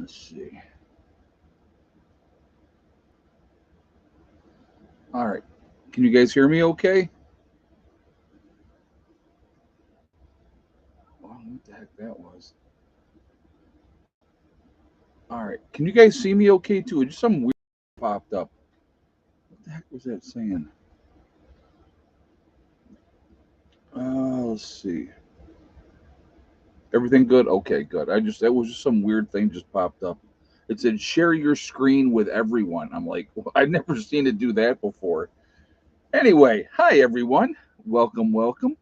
Let's see. All right. Can you guys hear me okay? Well, what the heck that was? All right. Can you guys see me okay too? Just some weird popped up. What the heck was that saying? Let's see. Everything good? Okay, good. That was just some weird thing just popped up. It said share your screen with everyone. I'm like, well, I've never seen it do that before. Anyway, hi everyone. Welcome, welcome.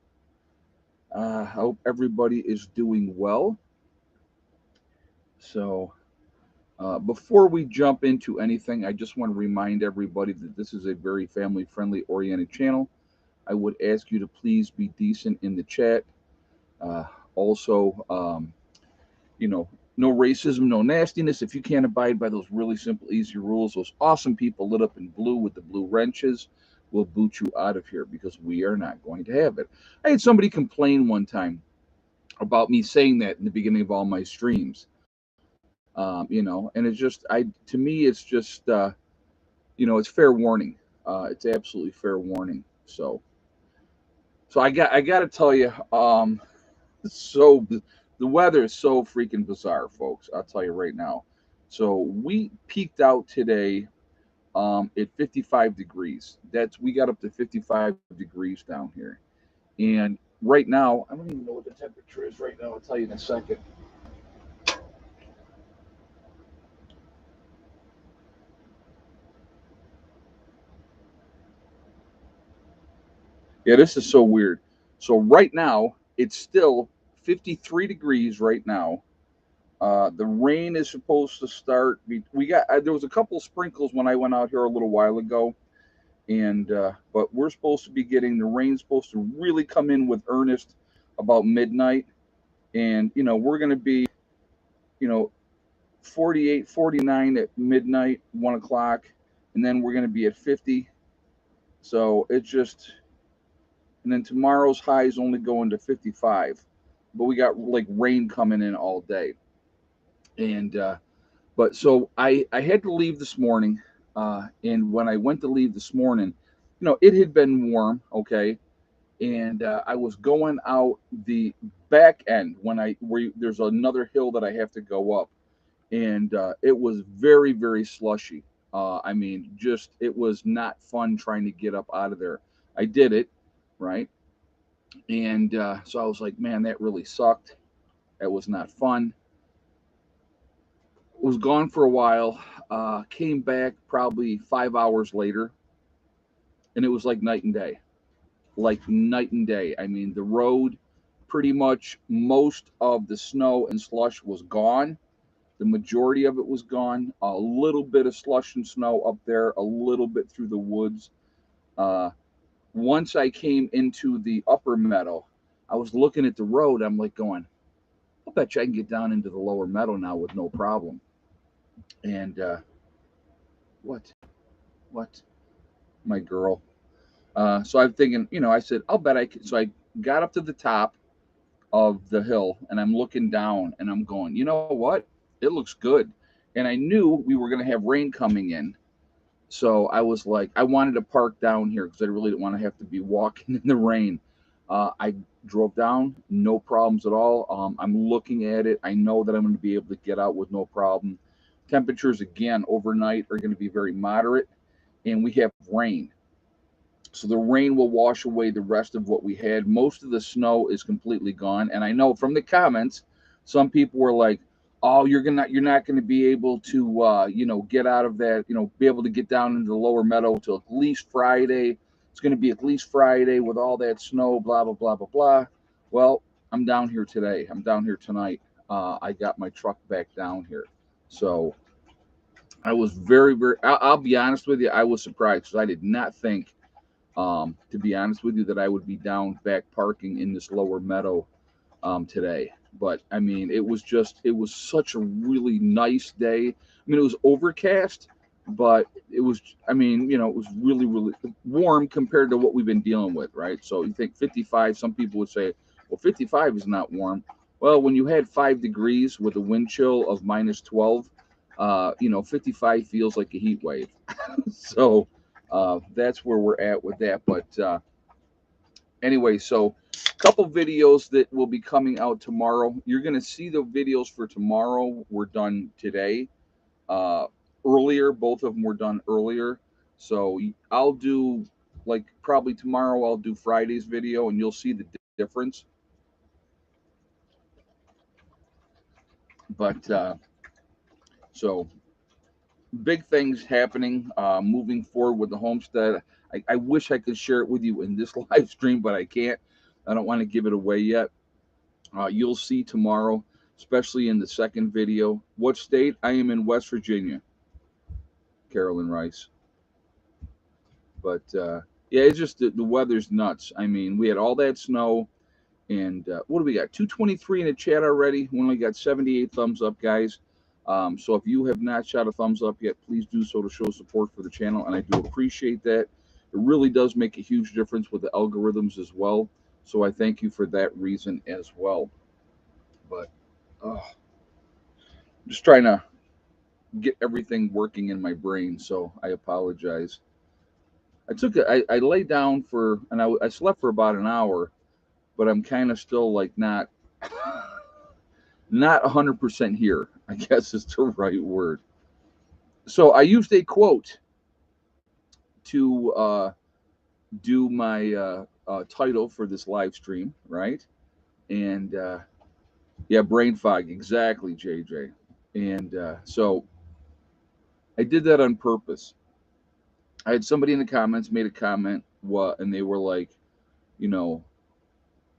I hope everybody is doing well. So, before we jump into anything, I just want to remind everybody that this is a very family friendly oriented channel. I would ask you to please be decent in the chat. Uh, also, you know, no racism, no nastiness. If you can't abide by those really simple, easy rules, those awesome people lit up in blue with the blue wrenches will boot you out of here because we are not going to have it. I had somebody complain one time about me saying that in the beginning of all my streams. And it's just, to me, it's just, it's fair warning. It's absolutely fair warning. So I got to tell you, so the weather is so freaking bizarre, folks. I'll tell you right now. So we peaked out today at 55 degrees. We got up to 55 degrees down here, and right now I don't even know what the temperature is right now. I'll tell you in a second. Yeah, this is so weird. So right now it's still 53 degrees right now. The rain is supposed to start. We got there was a couple sprinkles when I went out here a little while ago, and but we're supposed to be getting the rain supposed to really come in with earnest about midnight, and we're going to be you know 48, 49 at midnight, 1 o'clock, and then we're going to be at 50. So it's just, and then tomorrow's high is only going to 55, but we got like rain coming in all day, and but so I had to leave this morning, and when I went to leave this morning, it had been warm, okay, and I was going out the back end where there's another hill that I have to go up, and it was very very slushy. I mean, just it was not fun trying to get up out of there. I did it, right, and so I was like, man, that really sucked. That was not fun. Was gone for a while. Came back probably 5 hours later, and it was like night and day. Like night and day. I mean, the road, pretty much most of the snow and slush was gone. The majority of it was gone. A little bit of slush and snow up there, a little bit through the woods. Uh, Once I came into the upper meadow, I was looking at the road. I'm like going, I'll bet you I can get down into the lower meadow now with no problem. And what? What? My girl. So I'm thinking, I said, I'll bet I could. So I got up to the top of the hill and I'm looking down and I'm going, you know what? It looks good. And I knew we were going to have rain coming in. So I was like, I wanted to park down here because I really didn't want to have to be walking in the rain. I drove down, no problems at all. I'm looking at it. I know that I'm going to be able to get out with no problem. Temperatures, again, overnight are going to be very moderate, and we have rain. So the rain will wash away the rest of what we had. Most of the snow is completely gone. And I know from the comments, some people were like, "Oh, you're not gonna be able to get out of that, be able to get down into the lower meadow till at least Friday. It's gonna be at least Friday with all that snow, blah blah blah blah blah." Well, I'm down here today. I'm down here tonight. I got my truck back down here. So I was very, very, I'll be honest with you, I was surprised because I did not think, to be honest with you, that I would be down back parking in this lower meadow today. But I mean, it was such a really nice day. I mean, it was overcast, but it was, I mean, it was really, really warm compared to what we've been dealing with, right? So you think 55, some people would say, well, 55 is not warm. Well, when you had 5 degrees with a wind chill of minus 12, 55 feels like a heat wave. So that's where we're at with that. But anyway, so a couple videos that will be coming out tomorrow. You're going to see the videos for tomorrow were done today. Uh, Earlier, both of them were done earlier. So I'll do, like, probably tomorrow I'll do Friday's video, and you'll see the difference. But so big things happening moving forward with the homestead. I wish I could share it with you in this live stream, but I can't. I don't want to give it away yet. You'll see tomorrow, especially in the second video. What state? I am in West Virginia, Carolyn Rice. But yeah, it's just the weather's nuts. I mean, we had all that snow, and what do we got? 223 in the chat already. We only got 78 thumbs up, guys. So if you have not shot a thumbs up yet, please do so to show support for the channel, and I do appreciate that. It really does make a huge difference with the algorithms as well. So I thank you for that reason as well. But I'm just trying to get everything working in my brain, so I apologize. I lay down and I slept for about an hour, but I'm kind of still like not 100% here, I guess is the right word. So I used a quote to do my title for this live stream, right? And yeah, brain fog, exactly, JJ. And so I did that on purpose. I had somebody in the comments made a comment, and they were like, you know,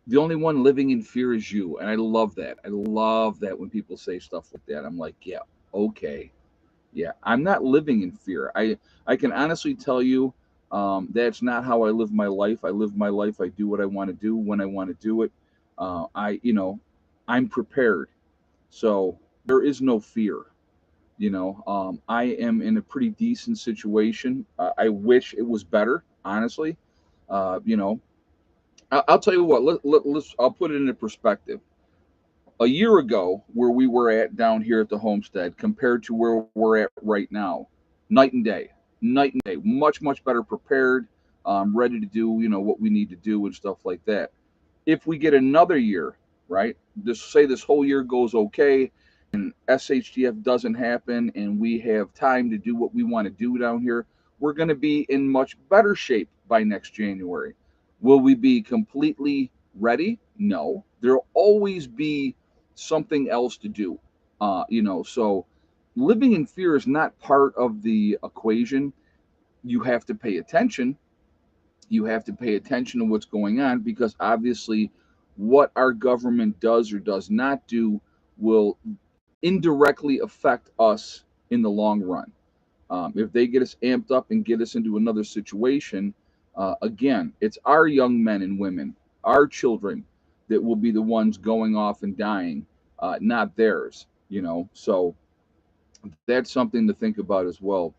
the only one living in fear is you. And I love that. I love that when people say stuff like that. I'm like, yeah, okay. Yeah, I'm not living in fear. I can honestly tell you that's not how I live my life. I live my life. I do what I want to do when I want to do it. I'm prepared. So there is no fear. I am in a pretty decent situation. I wish it was better, honestly. You know, I'll tell you what. I'll put it into perspective. A year ago, where we were at down here at the homestead, compared to where we're at right now, night and day. Night and day. Much better prepared, ready to do what we need to do and stuff like that. If we get another year, right? Just say this whole year goes okay, and SHTF doesn't happen, and we have time to do what we want to do down here, we're going to be in much better shape by next January. Will we be completely ready? No. There'll always be something else to do. So living in fear is not part of the equation. You have to pay attention. You have to pay attention to what's going on, because obviously what our government does or does not do will indirectly affect us in the long run. If they get us amped up and get us into another situation, again, it's our young men and women, our children, that will be the ones going off and dying, not theirs. So that's something to think about as well.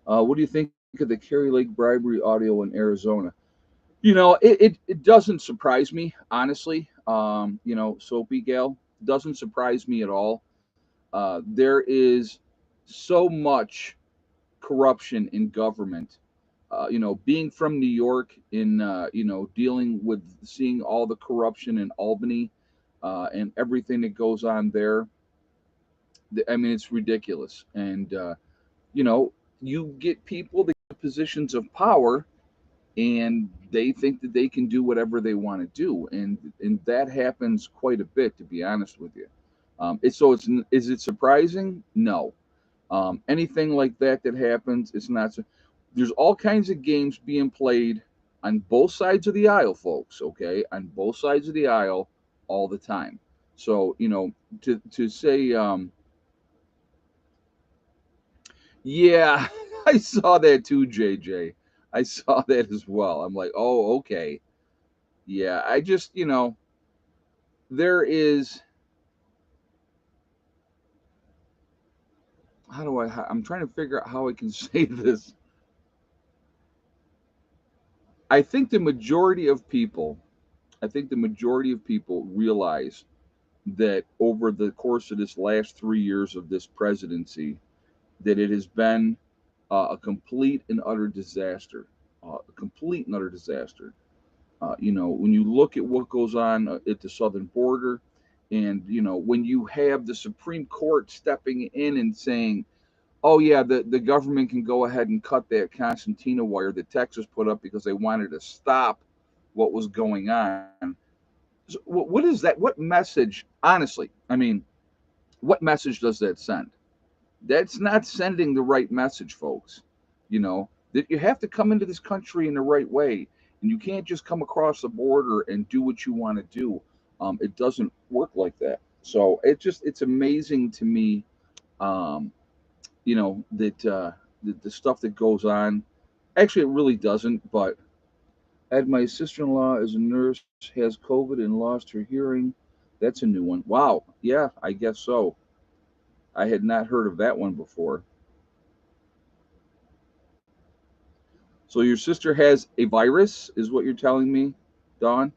What do you think of the Kerry Lake bribery audio in Arizona? It doesn't surprise me, honestly. Soapy Gal, doesn't surprise me at all. There is so much corruption in government. Being from New York, in dealing with seeing all the corruption in Albany, and everything that goes on there. I mean, it's ridiculous. And you get people that get positions of power, and they think that they can do whatever they want to do, and that happens quite a bit, to be honest with you. Is it surprising? No. Anything like that happens, it's not. There's all kinds of games being played on both sides of the aisle, folks. Okay, on both sides of the aisle, all the time. So to say, yeah, I saw that too, JJ. I saw that as well. I'm like, oh, okay. Yeah, I just, there is, I'm trying to figure out how I can say this. I think the majority of people realize that over the course of this last 3 years of this presidency, that it has been a complete and utter disaster. A complete and utter disaster. When you look at what goes on at the southern border, and when you have the Supreme Court stepping in and saying, "Oh yeah, the government can go ahead and cut that concertina wire that Texas put up because they wanted to stop what was going on." So what is that? What message? Honestly, I mean, what message does that send? That's not sending the right message, folks. That you have to come into this country in the right way, and you can't just come across the border and do what you want to do. It doesn't work like that. So it's amazing to me, um, that the stuff that goes on. Actually, it really doesn't. But had my sister-in-law as a nurse has COVID and lost her hearing. That's a new one. Wow. Yeah, I guess so. I had not heard of that one before. So your sister has a virus, is what you're telling me, Dawn?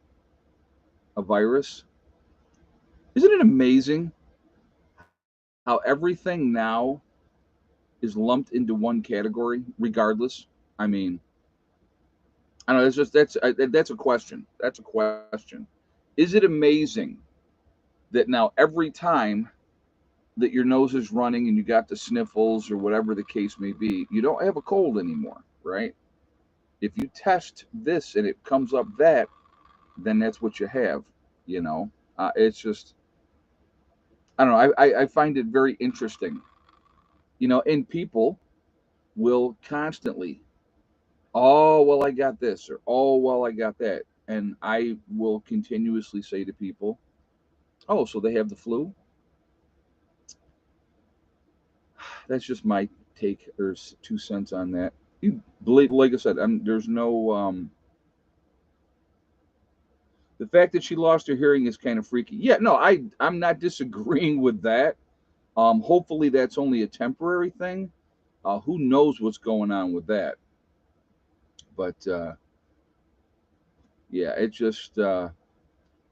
A virus? Isn't it amazing how everything now is lumped into one category, regardless? I mean, I don't know. That's a question. That's a question. Is it amazing that now every time that your nose is running and you got the sniffles or whatever the case may be, you don't have a cold anymore, right? If you test this and it comes up that, then that's what you have. You know, it's just I don't know. I find it very interesting. And people will constantly, oh well, I got this, or oh well, I got that, and I will continuously say to people, oh, so they have the flu. That's just my take or 2 cents on that. You believe, like I said, there's no the fact that she lost her hearing is kind of freaky. Yeah, no, I'm not disagreeing with that. Hopefully that's only a temporary thing. Who knows what's going on with that? But yeah, it just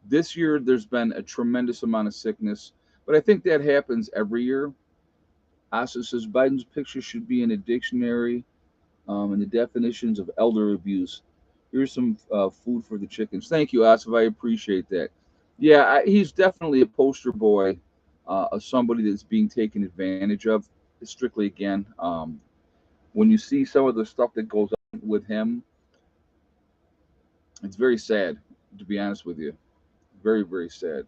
this year there's been a tremendous amount of sickness, but I think that happens every year. Asa says Biden's picture should be in a dictionary, and the definitions of elder abuse. Here's some food for the chickens. Thank you, Asif. I appreciate that. Yeah, he's definitely a poster boy of somebody that's being taken advantage of. Strictly again, when you see some of the stuff that goes on with him, it's very sad, to be honest with you. Very, very sad.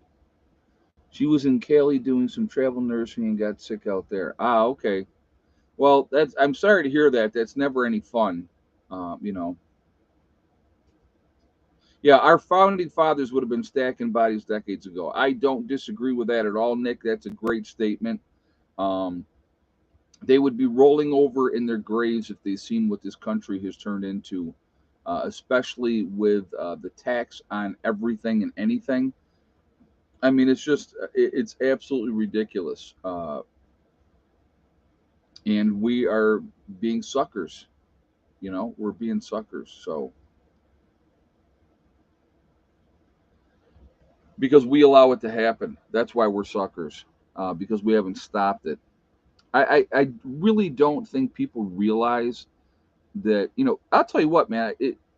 She was in Cali doing some travel nursing and got sick out there. Ah, okay. Well, I'm sorry to hear that. That's never any fun. Um, you know, Yeah, our founding fathers would have been stacking bodies decades ago. I don't disagree with that at all, Nick. That's a great statement. Um, they would be rolling over in their graves if they seen what this country has turned into, especially with the tax on everything and anything. I mean, it's absolutely ridiculous. And we are being suckers. We're being suckers. So, because we allow it to happen, that's why we're suckers, because we haven't stopped it. I really don't think people realize that, I'll tell you what, man,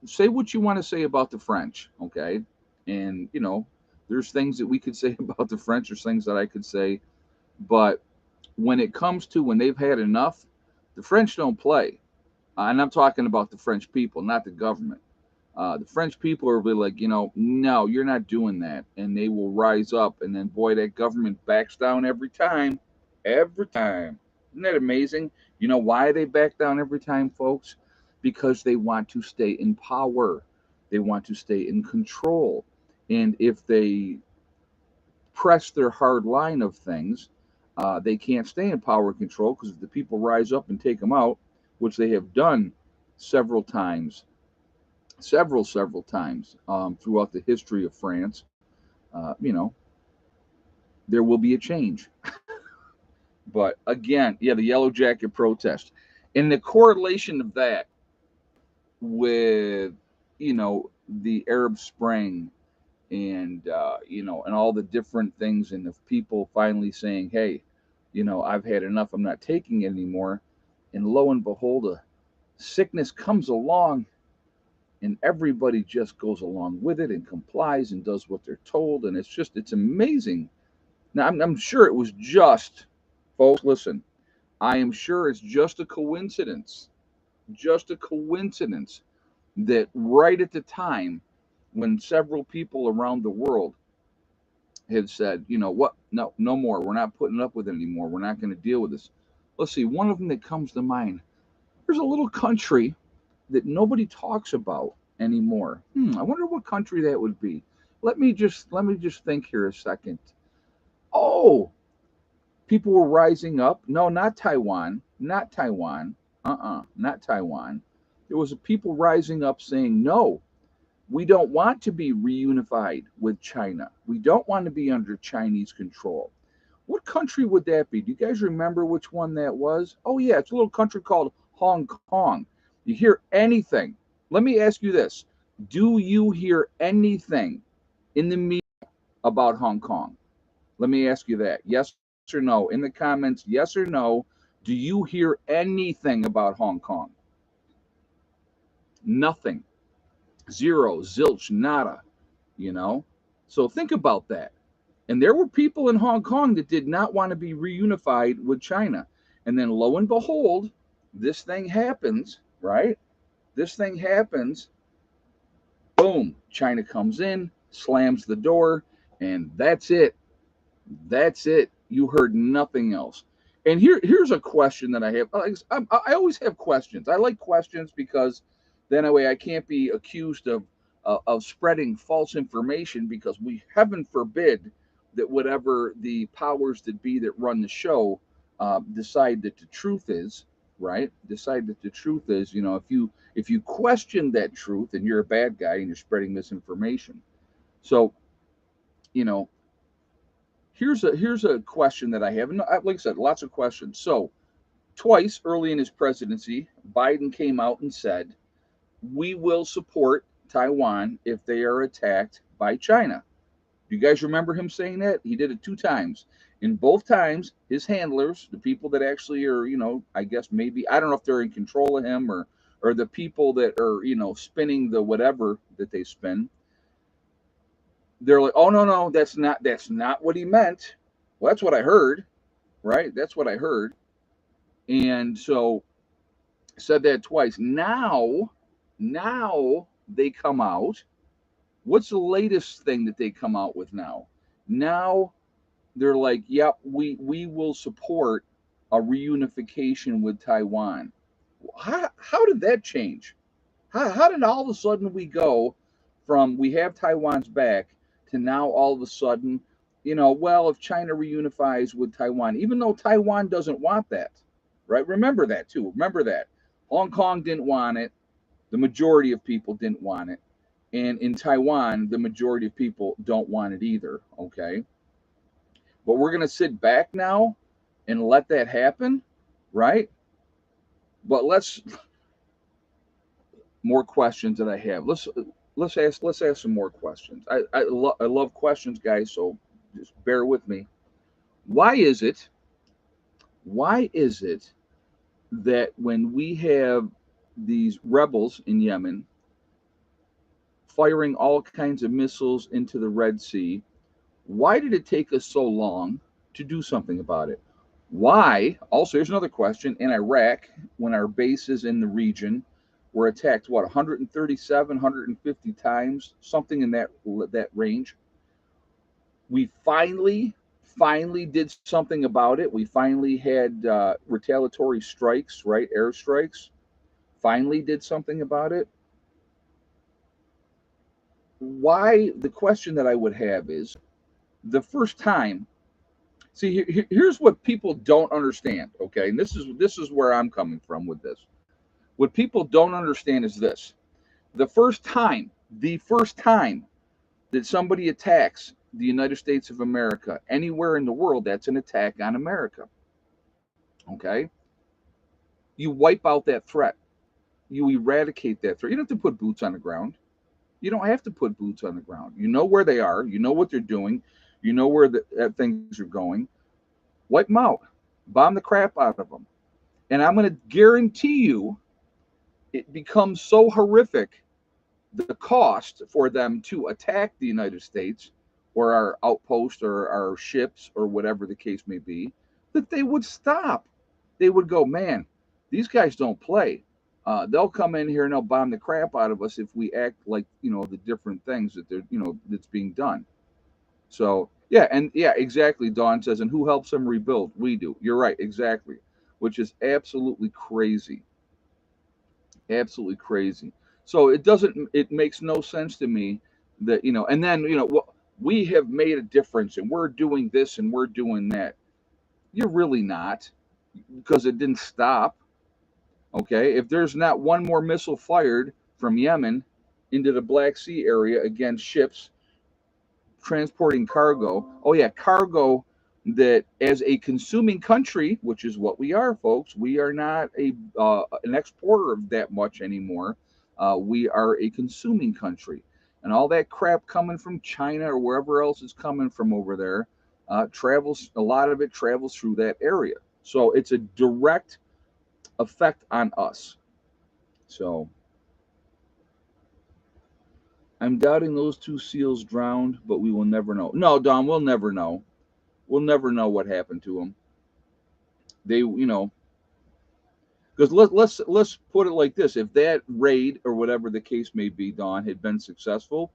say what you want to say about the French, okay? And, there's things that we could say about the French, there's things that I could say, but when it comes to when they've had enough, the French don't play. And I'm talking about the French people, not the government. The French people are really like, no, you're not doing that. And they will rise up. And then, boy, that government backs down every time. Every time. Isn't that amazing? You know why they back down every time, folks? Because they want to stay in power, they want to stay in control. And if they press their hard line of things, they can't stay in power and control because if the people rise up and take them out, which they have done several times, several times throughout the history of France, uh, you know, there will be a change. But again, yeah, the Yellow Jacket protest and the correlation of that with, the Arab Spring and and all the different things, and of people finally saying, hey, I've had enough, I'm not taking it anymore. And lo and behold, a sickness comes along, and everybody just goes along with it and complies and does what they're told, and it's amazing. Now I'm sure it was just, folks, listen, I am sure it's just a coincidence that right at the time when several people around the world had said, what, no, no more, we're not putting up with it anymore, we're not going to deal with this. Let's see, one of them that comes to mind, there's a little country that nobody talks about anymore. I wonder what country that would be. Let me just think here a second. Oh, people were rising up. No, not Taiwan. Not Taiwan. Not Taiwan. There was a people rising up saying, no, we don't want to be reunified with China. We don't want to be under Chinese control. What country would that be? Do you guys remember which one that was? Oh, yeah, it's a little country called Hong Kong. You hear anything? Let me ask you this. Do you hear anything in the media about Hong Kong? Let me ask you that. Yes or no? In the comments, yes or no? Do you hear anything about Hong Kong? Nothing. Zero, zilch, nada, you know? So think about that. And there were people in Hong Kong that did not want to be reunified with China. And then lo and behold, this thing happens, right? This thing happens. Boom. China comes in, slams the door, and that's it. That's it. You heard nothing else. And here's a question that I have. I always have questions. I like questions because then that way I can't be accused of spreading false information, because we, heaven forbid, that whatever the powers that be that run the show decide that the truth is, right. Decide that the truth is, if you question that truth, and you're a bad guy and you're spreading misinformation. So, you know, here's a question that I have. And like I said, lots of questions. So twice early in his presidency, Biden came out and said, we will support Taiwan if they are attacked by China. Do you guys remember him saying that? He did it 2 times. In both times, his handlers, the people that actually are, I guess maybe, I don't know if they're in control of him, or the people that are, spinning the whatever that they spin, they're like, oh, no, that's not what he meant. Well, that's what I heard, right? That's what I heard. And so said that twice. Now they come out. What's the latest thing that they come out with now? Now they're like, yep, we will support a reunification with Taiwan. How did that change? How did all of a sudden we go from we have Taiwan's back to now all of a sudden, well, if China reunifies with Taiwan, even though Taiwan doesn't want that, right? Remember that too. Remember that. Hong Kong didn't want it. The majority of people didn't want it. And in Taiwan, the majority of people don't want it either. Okay. But we're going to sit back now and let that happen, right? But more questions that I have. Let's ask some more questions. I love questions, guys. So just bear with me. Why is it? Why is it that when we have these rebels in Yemen firing all kinds of missiles into the Red Sea, why did it take us so long to do something about it? Why? Also, here's another question. In Iraq, when our bases in the region were attacked, what, 137, 150 times, something in that range, we finally did something about it. We finally had retaliatory strikes, right? Airstrikes. Finally did something about it. Why? The question that I would have is, the first time. See, here's what people don't understand. Okay, and this is where I'm coming from with this. What people don't understand is this: the first time that somebody attacks the United States of America anywhere in the world, that's an attack on America. Okay, you wipe out that threat. You eradicate that threat. You don't have to put boots on the ground. You don't have to put boots on the ground. You know where they are. You know what they're doing. You know where things are going. Wipe them out. Bomb the crap out of them. And I'm going to guarantee you it becomes so horrific, the cost for them to attack the United States or our outpost or our ships or whatever the case may be, that they would stop. They would go, man, these guys don't play. They'll come in here and they'll bomb the crap out of us if we act like, the different things that that's being done. So yeah, and yeah, exactly. Dawn says, and who helps them rebuild? We do. You're right, exactly. Which is absolutely crazy, absolutely crazy. So it doesn't. It makes no sense to me that and then we have made a difference and we're doing this and we're doing that. You're really not, because it didn't stop. Okay, if there's not one more missile fired from Yemen into the Black Sea area against ships transporting cargo. Oh yeah, cargo that as a consuming country, which is what we are, folks. We are not an exporter of that much anymore. We are a consuming country, and all that crap coming from China or wherever else is coming from over there travels. A lot of it travels through that area, so it's a direct effect on us. So I'm doubting those two seals drowned, but we will never know. No, Don, we'll never know. We'll never know what happened to them. They, because let's put it like this: if that raid or whatever the case may be, Don, had been successful,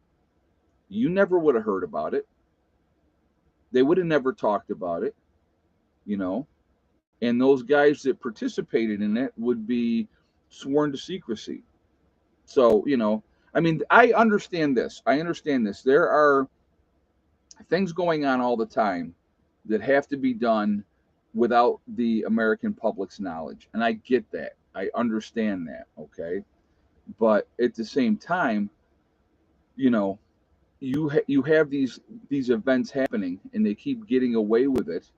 you never would have heard about it. They would have never talked about it, you know. And those guys that participated in it would be sworn to secrecy. So, I mean, I understand this. I understand this. There are things going on all the time that have to be done without the American public's knowledge. And I get that. I understand that. Okay. But at the same time, you know, you have these events happening and they keep getting away with it.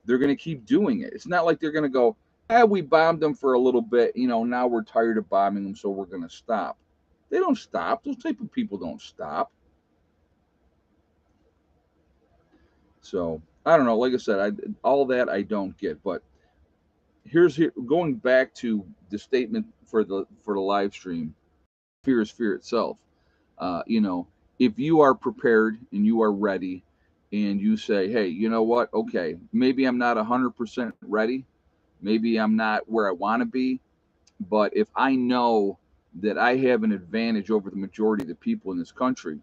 They're going to keep doing it. It's not like they're going to go, we bombed them for a little bit. Now we're tired of bombing them, so we're going to stop. They don't stop. Those type of people don't stop. So I don't know. Like I said, all that I don't get. But here going back to the statement for the live stream. Fear is fear itself. If you are prepared and you are ready, and you say, hey, you know what? Okay, maybe I'm not 100% ready. Maybe I'm not where I want to be. But if I know that I have an advantage over the majority of the people in this country,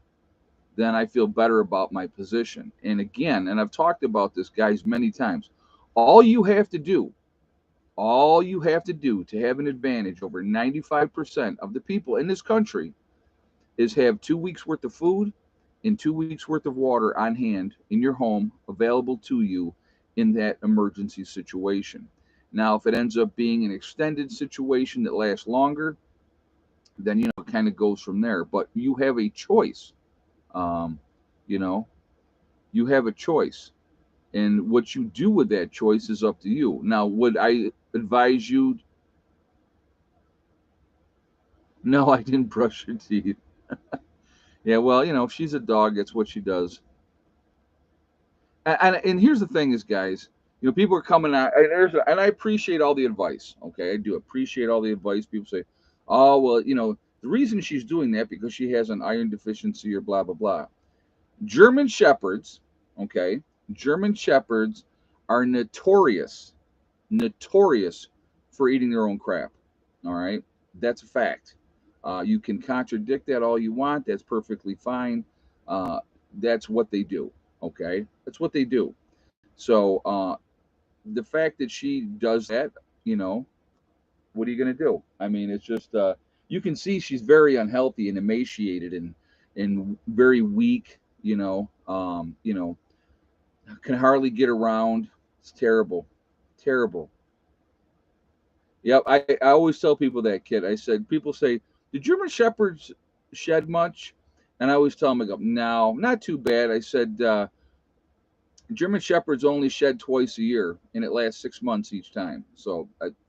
then I feel better about my position. And again, and I've talked about this, guys, many times. All you have to do, all you have to do to have an advantage over 95% of the people in this country is have 2 weeks worth of food and 2 weeks worth of water on hand in your home available to you in that emergency situation. Now, if it ends up being an extended situation that lasts longer, then it kind of goes from there. But you have a choice. Um, you know, you have a choice, and what you do with that choice is up to you. Now, would I advise you? No, I didn't brush your teeth. Yeah, well, if she's a dog, that's what she does. And here's the thing is, guys, people are coming out, and I appreciate all the advice. Okay, I do appreciate all the advice. People say, oh, well, the reason she's doing that because she has an iron deficiency or blah blah blah. German shepherds, okay, German shepherds are notorious for eating their own crap. All right, that's a fact. You can contradict that all you want. That's perfectly fine. Uh, that's what they do. Okay, that's what they do. So the fact that she does that, you know, what are you going to do? I mean, it's just you can see she's very unhealthy and emaciated and very weak. Can hardly get around. It's terrible, terrible. Yep, I always tell people that, kid. I said, people say, "Do German shepherds shed much?" And I always tell them, I go, "No, not too bad." I said, German shepherds only shed twice a year, and it lasts 6 months each time. So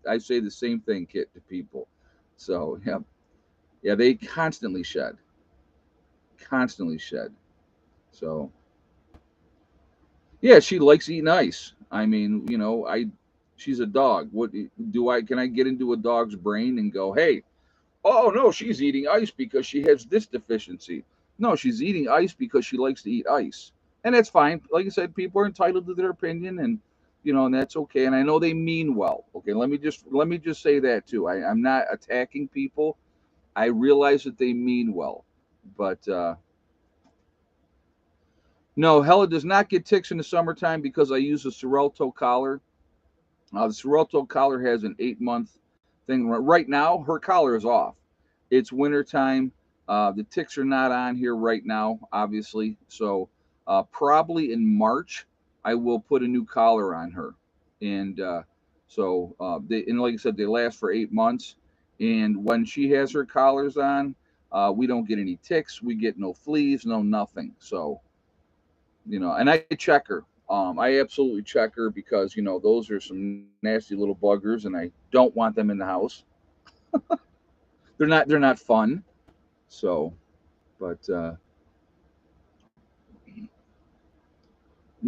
I say the same thing, Kit, to people. So yeah, yeah, they constantly shed. constantly shed. So yeah, she likes eating ice. I mean, she's a dog. What do I? Can I get into a dog's brain and go, hey, oh no, she's eating ice because she has this deficiency. No, she's eating ice because she likes to eat ice, and that's fine. Like I said, people are entitled to their opinion, and and that's okay. And I know they mean well. Okay, let me just say that too. I'm not attacking people. I realize that they mean well, but no, Hella does not get ticks in the summertime because I use a Sorrelto collar. The Sorrelto collar has an 8 month thing. Right now, her collar is off. It's wintertime. The ticks are not on here right now, obviously. So probably in March, I will put a new collar on her. And and like I said, they last for 8 months. And when she has her collars on, we don't get any ticks. We get no fleas, no nothing. So and I check her. I absolutely check her because those are some nasty little buggers, and I don't want them in the house. They're not fun. So, but no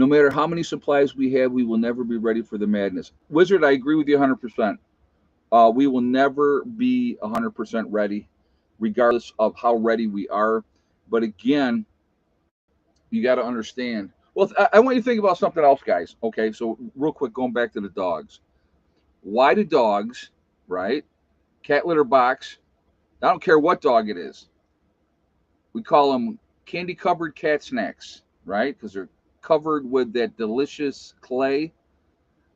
matter how many supplies we have, we will never be ready for the madness. Wizard, I agree with you 100%. We will never be 100% ready, regardless of how ready we are. But again, you got to understand. Well, I want you to think about something else, guys. Okay, so real quick, going back to the dogs. Why do dogs, right? Cat litter box. I don't care what dog it is. We call them candy covered cat snacks, right? Because they're covered with that delicious clay.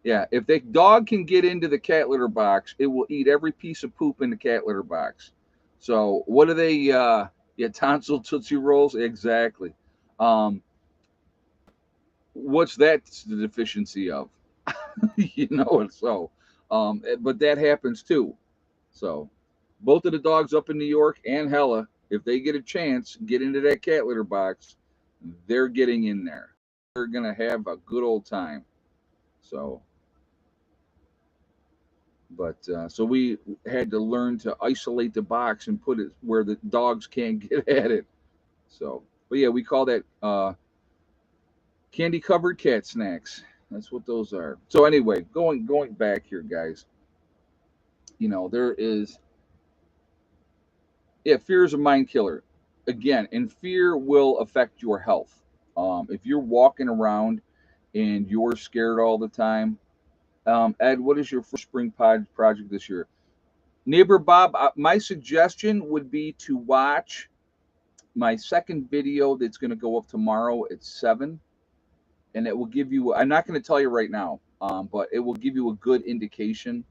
Yeah, if the dog can get into the cat litter box, it will eat every piece of poop in the cat litter box. So what are they? Yeah, tonsil tootsie rolls. Exactly. Um, what's that the deficiency of? But that happens too. So both of the dogs up in New York and Hella, if they get a chance, get into that cat litter box, they're getting in there. They're gonna have a good old time. So, so we had to learn to isolate the box and put it where the dogs can't get at it. So, but yeah, we call that candy covered cat snacks. That's what those are. So anyway, going back here, guys. There is fear is a mind killer. Again, and fear will affect your health. If you're walking around and you're scared all the time, Ed, what is your first spring pod project this year? Neighbor Bob, my suggestion would be to watch my second video that's going to go up tomorrow at 7, and it will give you. I'm not going to tell you right now, but it will give you a good indication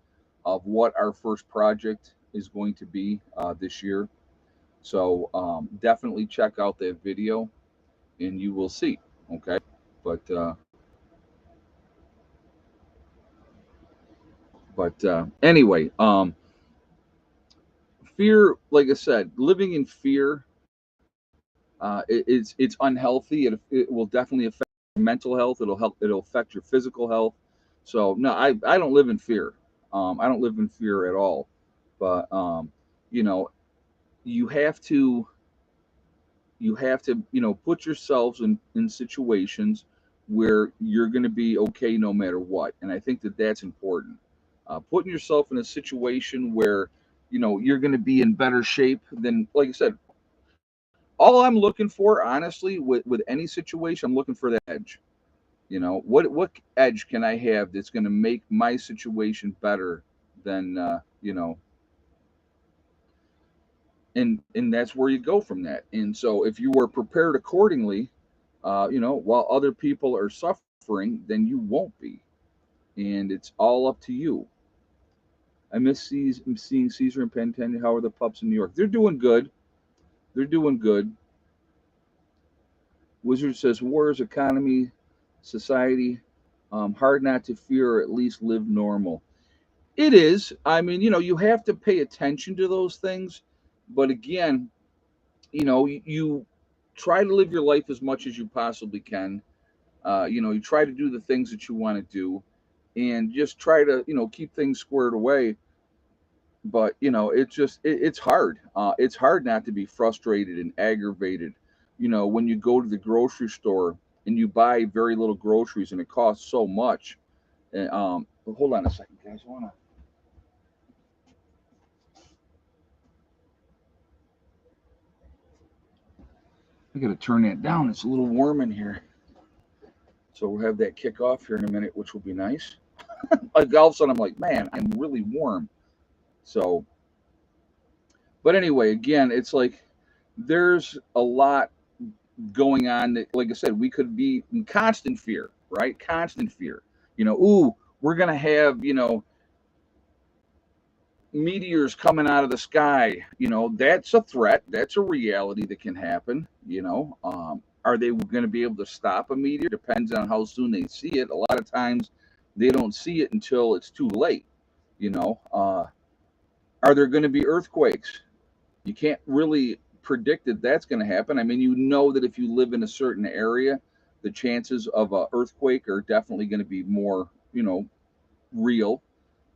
of what our first project is going to be this year. So definitely check out that video, and you will see. Okay, but anyway, fear. Like I said, living in fear, it's unhealthy. It will definitely affect your mental health. It'll affect your physical health. So no, I don't live in fear. I don't live in fear at all. But you know, you have to put yourselves in situations where you're going to be okay no matter what, and I think that that's important. Putting yourself in a situation where you're going to be in better shape than, like I said, all I'm looking for, honestly, with any situation, I'm looking for that edge. What edge can I have that's going to make my situation better than and that's where you go from that. And so if you are prepared accordingly, while other people are suffering, then you won't be. And it's all up to you. I miss seeing Caesar and Penn. How are the pups in New York? They're doing good. They're doing good. Wizard says wars, economy, society, hard not to fear or at least live normal. It is. I mean, you have to pay attention to those things. But again, you try to live your life as much as you possibly can. You try to do the things that you want to do, and just try to keep things squared away. But it's just it's hard. It's hard not to be frustrated and aggravated. when you go to the grocery store and you buy very little groceries and it costs so much. And, hold on a second, guys. I got to turn that down. It's a little warm in here. So we'll have that kick off here in a minute, which will be nice. Like all of a sudden, I'm like, man, I'm really warm. So, but anyway, again, it's like there's a lot going on that, like I said, we could be in constant fear, right? Constant fear. Ooh, we're going to have, meteors coming out of the sky. That's a threat. That's a reality that can happen. Are they going to be able to stop a meteor? Depends on how soon they see it. A lot of times they don't see it until it's too late. Are there going to be earthquakes? You can't really predict that that's going to happen. I mean, that if you live in a certain area, the chances of an earthquake are definitely going to be more, real.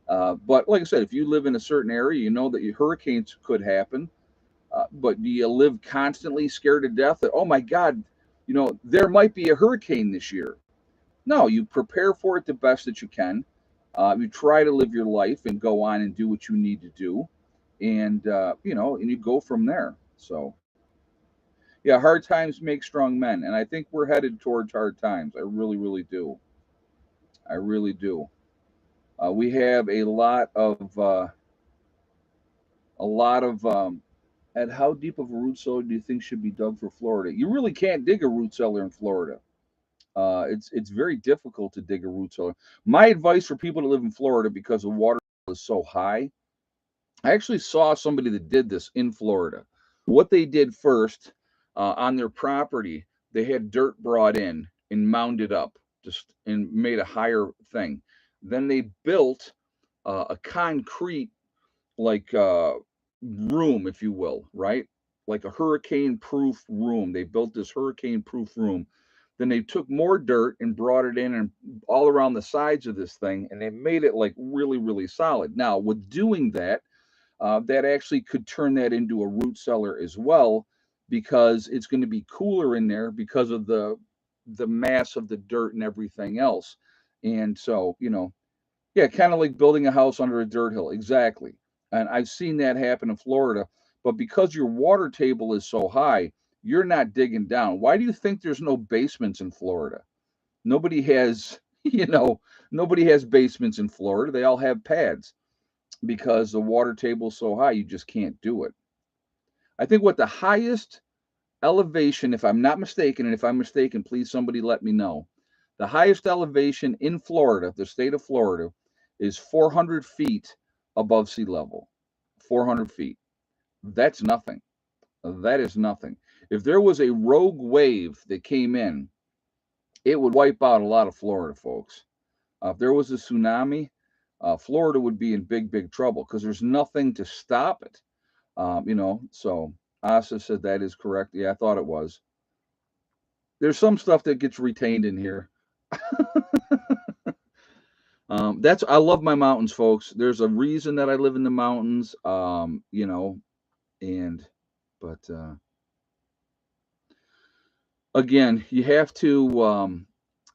But like I said, if you live in a certain area, you know that hurricanes could happen. But do you live constantly scared to death that, oh my God, there might be a hurricane this year? No, you prepare for it the best that you can. You try to live your life and go on and do what you need to do. And you go from there. So, yeah, hard times make strong men. And I think we're headed towards hard times. I really, really do. I really do. We have a lot of and how deep of a root cellar do you think should be dug for Florida? You really can't dig a root cellar in Florida. It's very difficult to dig a root cellar. My advice for people to live in Florida, because the water is so high, I actually saw somebody that did this in Florida. What they did first, on their property, they had dirt brought in and mounded up, just and made a higher thing. Then they built a concrete, like, room, if you will, right? Like a hurricane proof room. They built this hurricane proof room. Then they took more dirt and brought it in and all around the sides of this thing, and they made it like really, really solid. Now, with doing that, that actually could turn that into a root cellar as well, because it's going to be cooler in there because of the mass of the dirt and everything else. And so, yeah, kind of like building a house under a dirt hill. Exactly. And I've seen that happen in Florida. But because your water table is so high, you're not digging down. Why do you think there's no basements in Florida? Nobody has, nobody has basements in Florida. They all have pads because the water table is so high, you just can't do it. I think what the highest elevation, if I'm not mistaken, and if I'm mistaken, please somebody let me know. The highest elevation in Florida, the state of Florida, is 400 feet above sea level. 400 feet. That's nothing. That is nothing. If there was a rogue wave that came in, it would wipe out a lot of Florida, folks. If there was a tsunami, Florida would be in big, big trouble because there's nothing to stop it. So Asa said that is correct. Yeah, I thought it was. There's some stuff that gets retained in here. That's I love my mountains, folks. There's a reason that I live in the mountains. And but again, you have to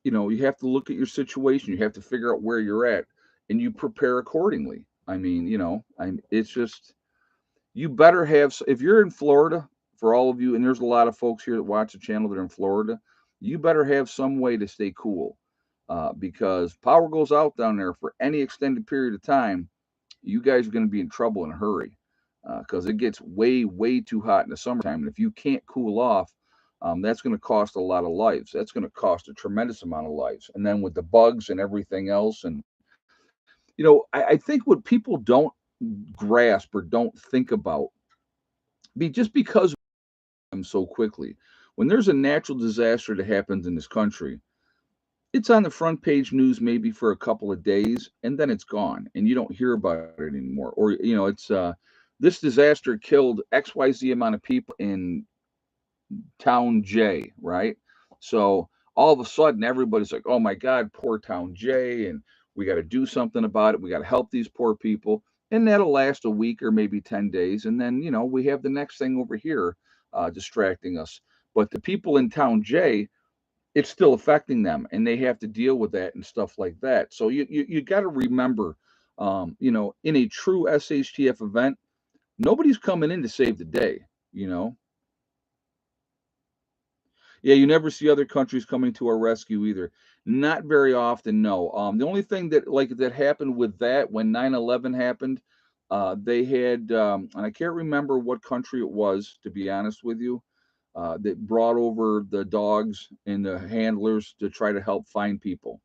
look at your situation. You have to figure out where you're at, and you prepare accordingly. I mean, it's just you better have. If you're in Florida, for all of you, and there's a lot of folks here that watch the channel that are in Florida, you better have some way to stay cool, because power goes out down there for any extended period of time. You guys are going to be in trouble in a hurry, because it gets way, way too hot in the summertime. And if you can't cool off, that's going to cost a lot of lives. That's going to cost a tremendous amount of lives. And then with the bugs and everything else, and I think what people don't grasp or don't think about, just because them so quickly, when there's a natural disaster that happens in this country, it's on the front page news maybe for a couple of days, and then it's gone, and you don't hear about it anymore. Or it's this disaster killed XYZ amount of people in town J, right? So all of a sudden everybody's like, oh my God, poor town J, and we got to do something about it. We got to help these poor people. And that'll last a week or maybe 10 days. And then, we have the next thing over here, distracting us. But the people in town J, it's still affecting them, and they have to deal with that and stuff like that. So you got to remember, in a true SHTF event, nobody's coming in to save the day. You know, yeah, you never see other countries coming to our rescue either. Not very often, no. The only thing that happened with that when 9/11 happened, they had, and I can't remember what country it was, to be honest with you, that brought over the dogs and the handlers to try to help find people.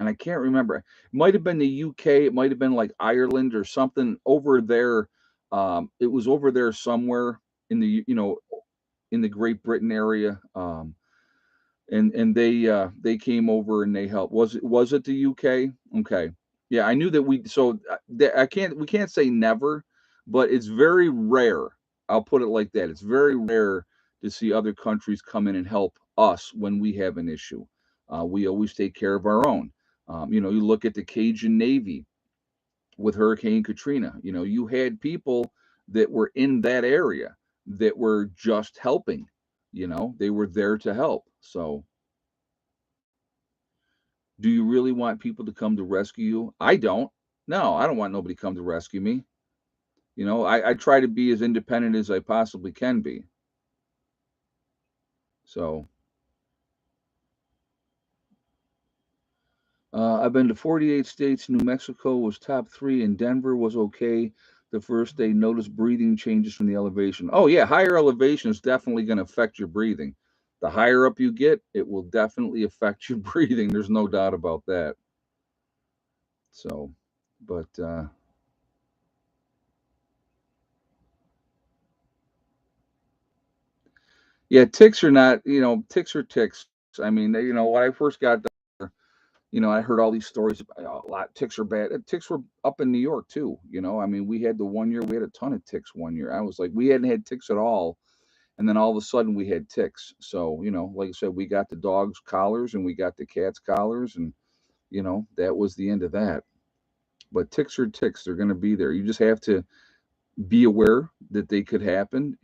And I can't remember. It might have been the UK. It might have been like Ireland or something over there. It was over there somewhere in the Great Britain area. And they came over and they helped. Was it the UK? Okay. Yeah, I knew that I can't we can't say never, but it's very rare. I'll put it like that. It's very rare to see other countries come in and help us when we have an issue. We always take care of our own. You look at the Cajun Navy with Hurricane Katrina. You had people that were in that area that were just helping. They were there to help. So do you really want people to come to rescue you? I don't. No, I don't want nobody to come to rescue me. I try to be as independent as I possibly can be. So I've been to 48 states. New Mexico was top three, and Denver was okay. The first day, noticed breathing changes from the elevation. Oh, yeah, higher elevation is definitely going to affect your breathing. The higher up you get, it will definitely affect your breathing. There's no doubt about that. So, but yeah, ticks are not, ticks are ticks. I mean, when I first got there, I heard all these stories about a lot. Ticks are bad. Ticks were up in New York too. I mean, we had the one year we had a ton of ticks one year. I was like, we hadn't had ticks at all, and then all of a sudden we had ticks. So like I said, we got the dogs' collars and we got the cats' collars, and that was the end of that. But ticks are ticks. They're going to be there. You just have to be aware that they could happen.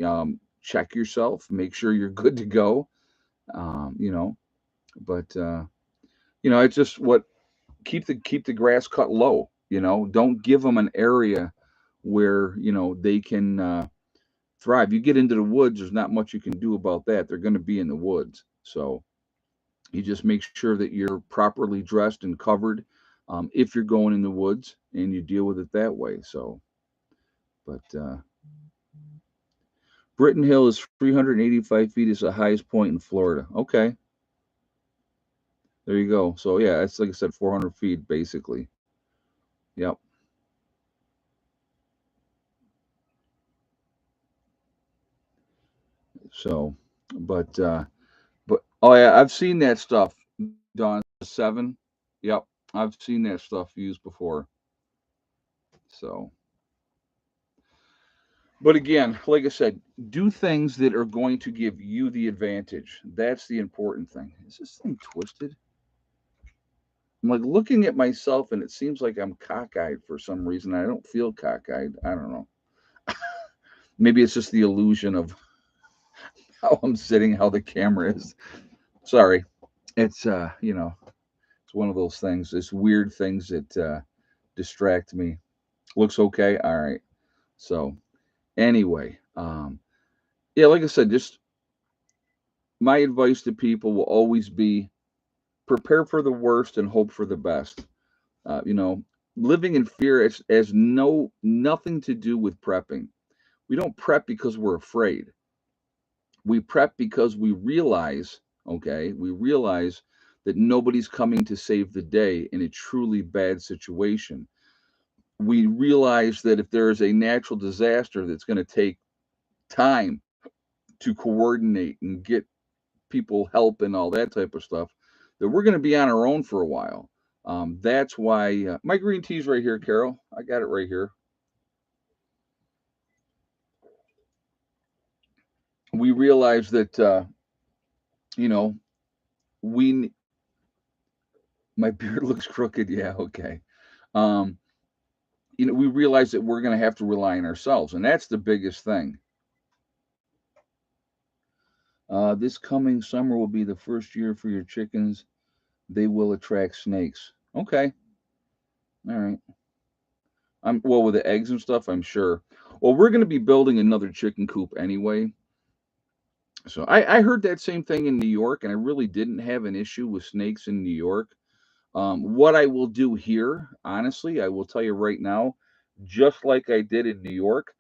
Check yourself, make sure you're good to go. Um, you know, but it's just what keep the grass cut low. Don't give them an area where they can thrive. You get into the woods, there's not much you can do about that. They're going to be in the woods, so you just make sure that you're properly dressed and covered if you're going in the woods, and you deal with it that way. So, but Britton Hill is 385 feet. Is the highest point in Florida. Okay, there you go. So yeah, it's like I said, 400 feet basically. Yep. So, but oh yeah, I've seen that stuff. Don 7. Yep, I've seen that stuff used before. So, but again, like I said, do things that are going to give you the advantage. That's the important thing. Is this thing twisted? I'm like looking at myself, and it seems like I'm cockeyed for some reason. I don't feel cockeyed. I don't know. Maybe it's just the illusion of how I'm sitting, how the camera is. Sorry. It's it's one of those things. It's weird things that distract me. Looks okay. All right. So anyway, yeah, like I said, just my advice to people will always be prepare for the worst and hope for the best. Uh, you know, Living in fear has nothing to do with prepping. We don't prep because we're afraid. We prep because we realize that nobody's coming to save the day in a truly bad situation. We realize that if there is a natural disaster that's going to take time to coordinate and get people help and all that type of stuff, that we're going to be on our own for a while. That's why my green tea's right here, Carol. I got it right here. We realize that you know we my beard looks crooked. Yeah, okay. Um, we realize that we're going to have to rely on ourselves, and that's the biggest thing. This coming summer will be the first year for your chickens. They will attract snakes. Okay, all right. I'm well with the eggs and stuff. I'm sure. Well, we're going to be building another chicken coop anyway. So I heard that same thing in New York, and I really didn't have an issue with snakes in New York. What I will do here, honestly, I will tell you right now, just like I did in New York,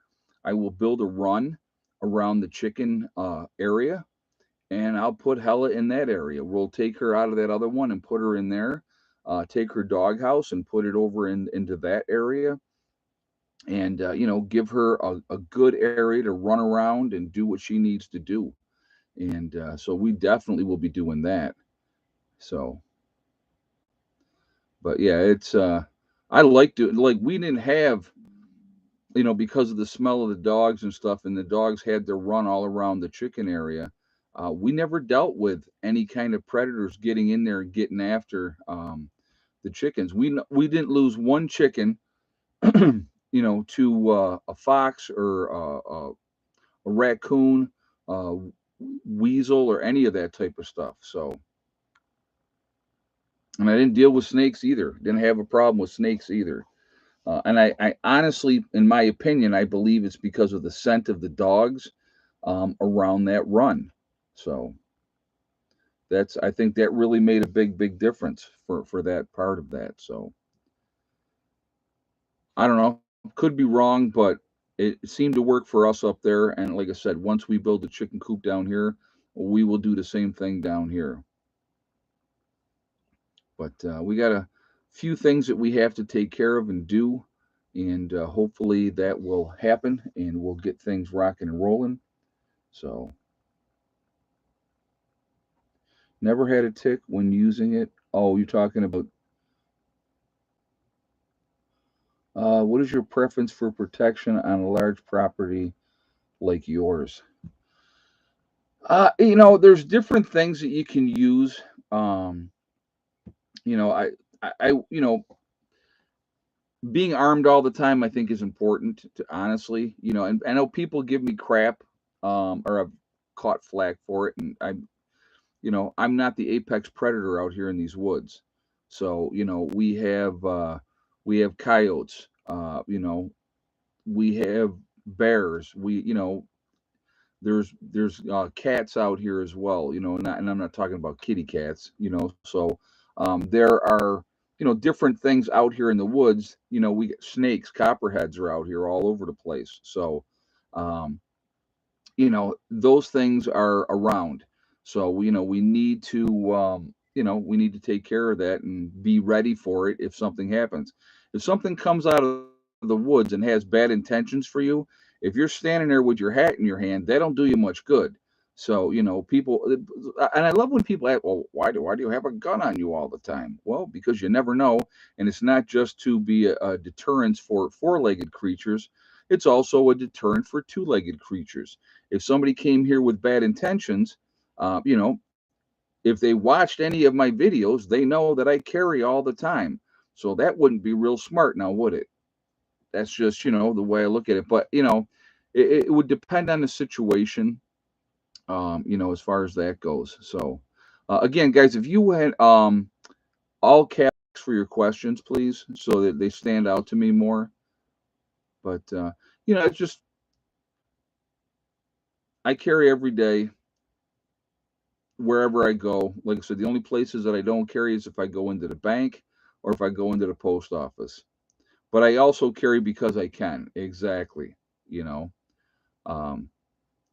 I will build a run around the chicken area, and I'll put Hella in that area. We'll take her out of that other one and put her in there. Take her doghouse and put it over into that area, and give her a good area to run around and do what she needs to do. And so we definitely will be doing that. So, but yeah, it's I like to like we didn't have because of the smell of the dogs and stuff, and the dogs had to run all around the chicken area. We never dealt with any kind of predators getting in there and getting after the chickens. We didn't lose one chicken, to a fox or a raccoon, uh, weasel, or any of that type of stuff. So, and I didn't deal with snakes either. Didn't have a problem with snakes either. And I honestly, in my opinion, I believe it's because of the scent of the dogs around that run. So I think that really made a big difference for that part of that. So I don't know, could be wrong, but it seemed to work for us up there. And like I said, once we build a chicken coop down here, we will do the same thing down here. But we got a few things that we have to take care of and do, and hopefully that will happen, and we'll get things rocking and rolling. So, never had a tick when using it. Oh, you're talking about what is your preference for protection on a large property like yours? There's different things that you can use. Um, you know, being armed all the time, I think, is important. To honestly, and I know people give me crap, or I've caught flack for it, and I'm not the apex predator out here in these woods. So we have coyotes, we have bears, there's cats out here as well, and I'm not talking about kitty cats, so there are different things out here in the woods. We get snakes, copperheads are out here all over the place. So um, those things are around. So we need to we need to take care of that and be ready for it if something happens. If something comes out of the woods and has bad intentions for you, if you're standing there with your hat in your hand, that don't do you much good. So people, and I love when people ask, well, why do you have a gun on you all the time? Well, because you never know. And it's not just to be a deterrence for four-legged creatures, it's also a deterrent for two-legged creatures. If somebody came here with bad intentions, uh, you know, if they watched any of my videos, they know that I carry all the time. So that wouldn't be real smart now, would it? That's just, the way I look at it. But, it would depend on the situation, as far as that goes. So, again, guys, if you had all caps for your questions, please, so that they stand out to me more. But, it's just, I carry every day wherever I go. Like I said, the only places that I don't carry is if I go into the bank or if I go into the post office. But I also carry because I can. Exactly. You know, um,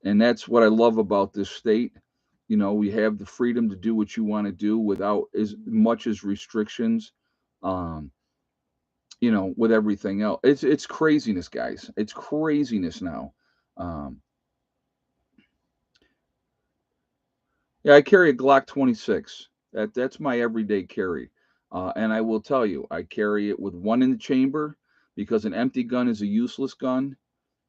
and that's what I love about this state. We have the freedom to do what you want to do without as much as restrictions. Um, with everything else, it's craziness, guys. It's craziness now. Um, Yeah, I carry a Glock 26. That's my everyday carry. And I will tell you, I carry it with one in the chamber because an empty gun is a useless gun.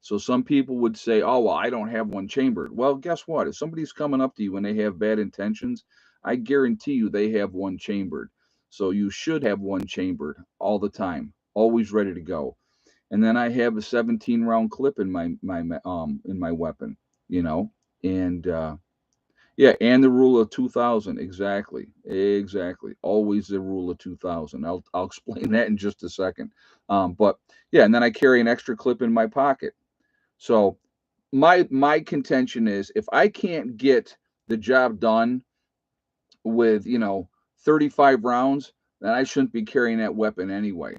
So some people would say, "Oh, well, I don't have one chambered." Well, guess what? If somebody's coming up to you and they have bad intentions, I guarantee you they have one chambered. So you should have one chambered all the time, always ready to go. And then I have a 17 round clip in my weapon, you know, and Yeah, and the rule of 2000. Exactly. Exactly. Always the rule of 2000. I'll explain that in just a second. But yeah, and then I carry an extra clip in my pocket. So my contention is if I can't get the job done with, 35 rounds, then I shouldn't be carrying that weapon anyway.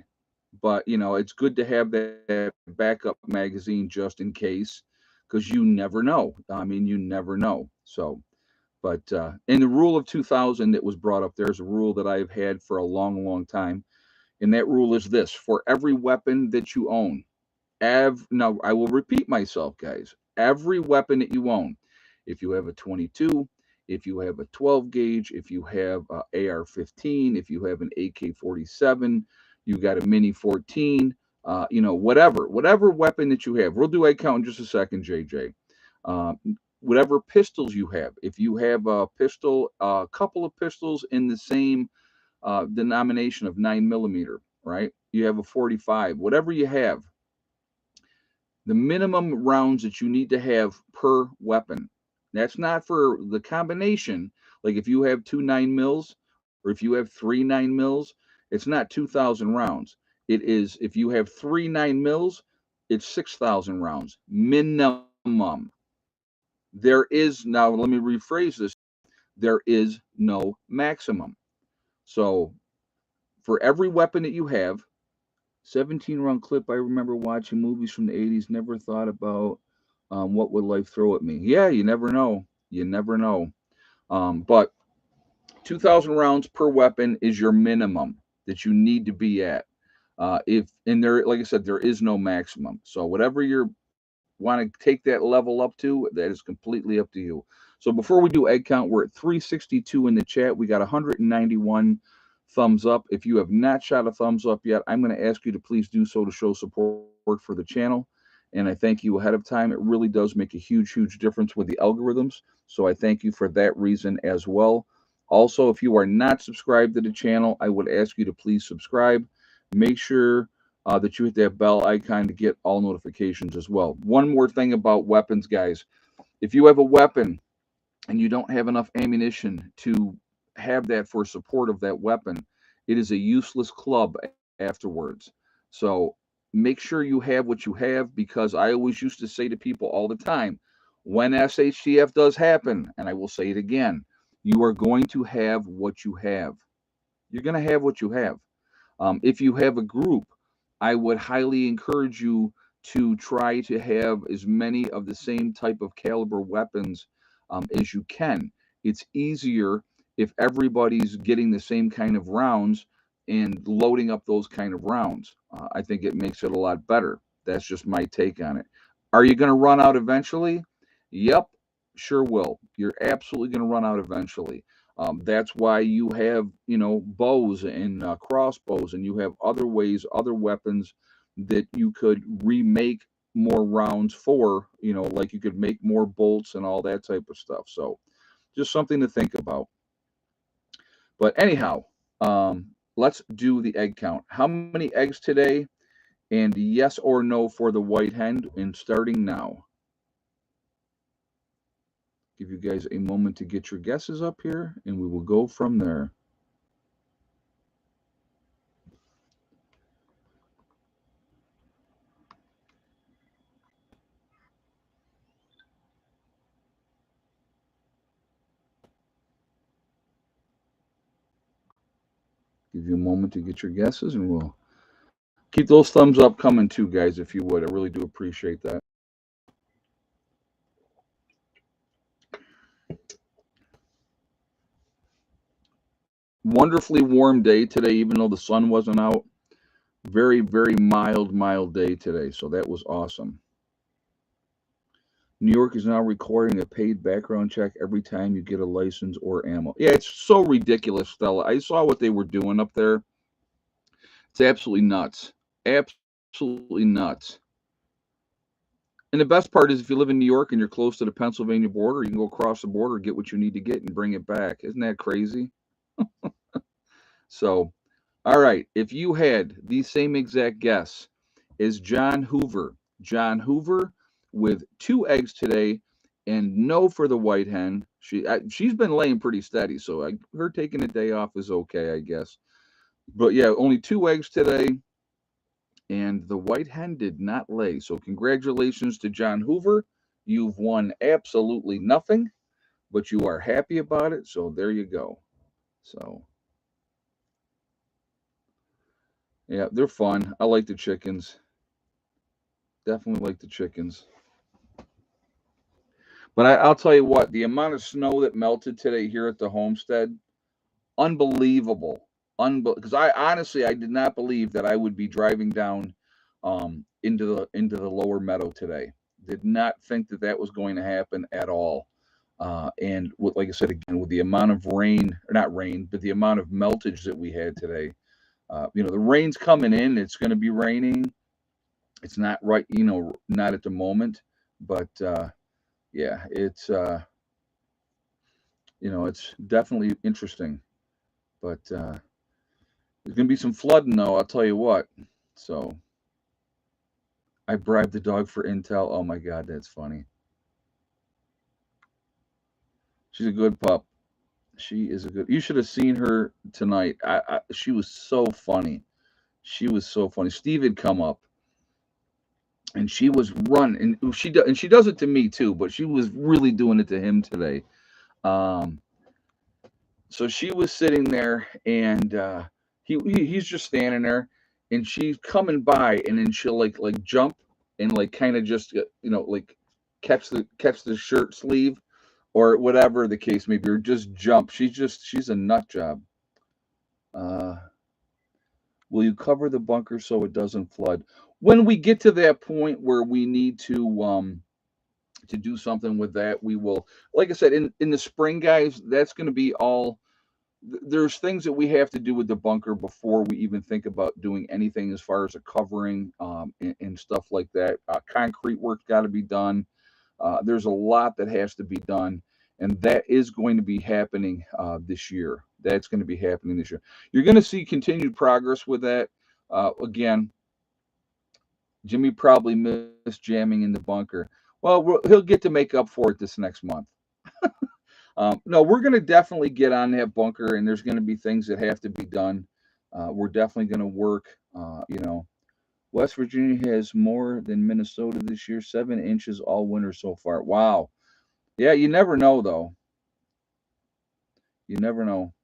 But, it's good to have that backup magazine just in case, because you never know. I mean, you never know. So, but in the rule of 2000 that was brought up, there's a rule that I've had for a long, long time. And that rule is this: for every weapon that you own, now I will repeat myself, guys. Every weapon that you own, if you have a 22, if you have a 12 gauge, if you have a AR-15, if you have an AK-47, you got a Mini 14, whatever weapon that you have. We'll do egg count in just a second, JJ. Uh, Whatever pistols you have, if you have a pistol, a couple of pistols in the same denomination of 9 millimeter, right? You have a 45, whatever you have, the minimum rounds that you need to have per weapon. That's not for the combination. Like if you have two 9 mils or if you have three 9 mils, it's not 2,000 rounds. It is, if you have three 9 mils, it's 6,000 rounds minimum. There is, now let me rephrase this, there is no maximum. So for every weapon that you have, 17 round clip. I remember watching movies from the 80s, never thought about what would life throw at me. Yeah, you never know. You never know. But 2,000 rounds per weapon is your minimum that you need to be at. If and there, like I said, there is no maximum. So whatever you want to take that level up to, that is completely up to you. So before we do egg count, we're at 362 in the chat. We got 191 thumbs up. If you have not shot a thumbs up yet, I'm going to ask you to please do so to show support for the channel. And I thank you ahead of time. It really does make a huge, huge difference with the algorithms. So I thank you for that reason as well. Also, if you are not subscribed to the channel, I would ask you to please subscribe. Make sure that you hit that bell icon to get all notifications as well. One more thing about weapons, guys. If you have a weapon and you don't have enough ammunition to have that for support of that weapon, it is a useless club afterwards. So make sure you have what you have, because I always used to say to people all the time, when SHTF does happen, and I will say it again, you are going to have what you have. You're going to have what you have. If you have a group, I would highly encourage you to try to have as many of the same type of caliber weapons as you can. It's easier if everybody's getting the same kind of rounds and loading up those kind of rounds. I think it makes it a lot better. That's just my take on it. Are you going to run out eventually? Yep, sure will. You're absolutely going to run out eventually. That's why you have, bows and crossbows, and you have other ways, other weapons that you could remake more rounds for, like you could make more bolts and all that type of stuff. So just something to think about. But anyhow, let's do the egg count. How many eggs today? And yes or no for the white hen, and starting now. Give you guys a moment to get your guesses up here, and we will go from there. Give you a moment to get your guesses, and we'll keep those thumbs up coming too, guys, if you would. I really do appreciate that. Wonderfully warm day today, even though the sun wasn't out. Very, very mild, mild day today. So that was awesome. New York is now requiring a paid background check every time you get a license or ammo. Yeah, it's so ridiculous, Stella. I saw what they were doing up there. It's absolutely nuts. Absolutely nuts. And the best part is if you live in New York and you're close to the Pennsylvania border, you can go across the border, get what you need to get, and bring it back. Isn't that crazy? So, all right. If you had the same exact guess as John Hoover with 2 eggs today, and no for the white hen, She's been laying pretty steady, so her taking a day off is okay, I guess. But yeah, only 2 eggs today, and the white hen did not lay. So congratulations to John Hoover. You've won absolutely nothing, but you are happy about it. So there you go. So yeah, they're fun. I like the chickens. Definitely like the chickens. But I'll tell you what, the amount of snow that melted today here at the homestead, unbelievable. Because I honestly I did not believe that I would be driving down into the lower meadow today. Did not think that that was going to happen at all. And with, like I said again, with the amount of rain, or not rain, but the amount of meltage that we had today, the rain's coming in. It's going to be raining. It's not right, not at the moment, but yeah, it's definitely interesting. But there's going to be some flooding, though. I'll tell you what. So I bribed the dog for intel. Oh my God, that's funny. She's a good pup. She is a good. You should have seen her tonight. She was so funny. She was so funny. Steve had come up, and she was running. And she does it to me too, but she was really doing it to him today. Um, so she was sitting there, and he's just standing there, and she's coming by, and then she'll like jump and like kind of just like catch the shirt sleeve or whatever the case may be, or just jump. She's a nut job. Uh, will you cover the bunker so it doesn't flood? When we get to that point where we need to do something with that, we will. Like I said, in the spring, guys, that's going to be all. There's things that we have to do with the bunker before we even think about doing anything as far as a covering and stuff like that. Concrete work's got to be done. There's a lot that has to be done, and that is going to be happening this year. That's going to be happening this year. You're going to see continued progress with that. Again, Jimmy probably missed jamming in the bunker. Well, he'll get to make up for it this next month. No, we're going to definitely get on that bunker, and there's going to be things that have to be done. We're definitely going to work. West Virginia has more than Minnesota this year, 7 inches all winter so far. Wow. Yeah, you never know, though. You never know.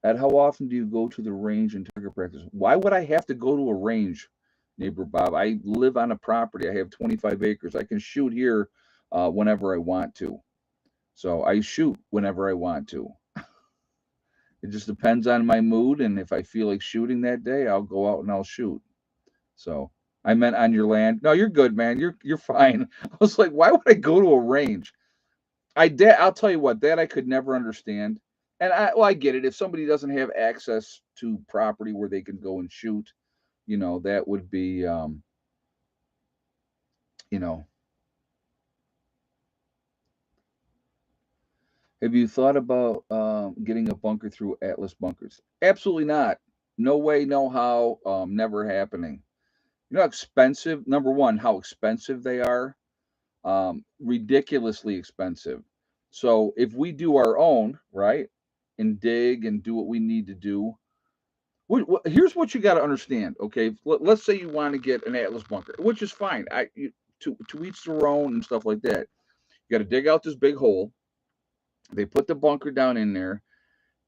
At how often do you go to the range and target practice? Why would I have to go to a range, neighbor Bob? I live on a property. I have 25 acres. I can shoot here whenever I want to. So I shoot whenever I want to. It just depends on my mood, and if I feel like shooting that day, I'll go out and I'll shoot. So I meant on your land. No, you're good, man. You're fine. I was like, why would I go to a range? I'll tell you what, that I could never understand. And I get it. If somebody doesn't have access to property where they can go and shoot, that would be, you know. Have you thought about getting a bunker through Atlas Bunkers? Absolutely not. No way, no how. Never happening. You know how expensive. Number one, how expensive they are. Ridiculously expensive. So if we do our own, right, and dig and do what we need to do, here's what you got to understand. Okay, let's say you want to get an Atlas bunker, which is fine. To each their own and stuff like that. You got to dig out this big hole. They put the bunker down in there,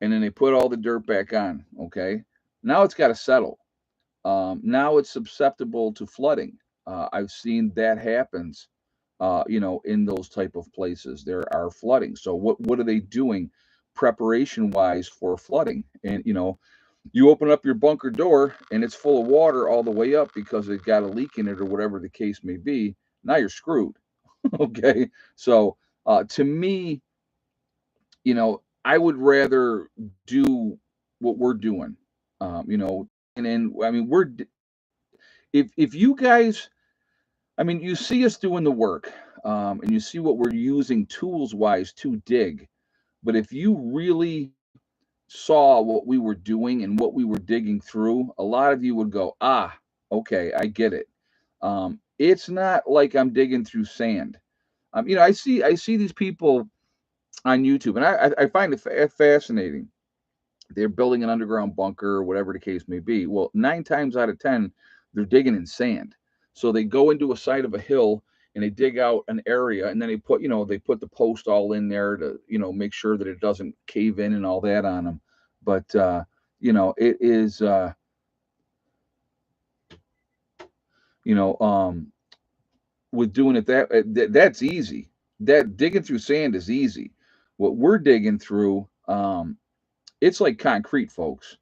and then they put all the dirt back on. Okay, now it's got to settle. Now it's susceptible to flooding. I've seen that happens. In those type of places, there are flooding. So what are they doing, preparation wise for flooding? And you open up your bunker door and it's full of water all the way up because it got a leak in it or whatever the case may be. Now you're screwed. Okay, so to me, I would rather do what we're doing. And then I mean if you guys, I mean, you see us doing the work, and you see what we're using tools wise to dig. But if you really saw what we were doing and what we were digging through, a lot of you would go, okay, I get it. It's not like I'm digging through sand. I see these people on YouTube, and I find it fascinating. They're building an underground bunker or whatever the case may be. Well, 9 times out of 10, they're digging in sand. So they go into a side of a hill and they dig out an area, and then they put the post all in there to, make sure that it doesn't cave in and all that on them. But it is, you know, um, with doing it that's easy. That digging through sand is easy. What we're digging through, it's like concrete, folks.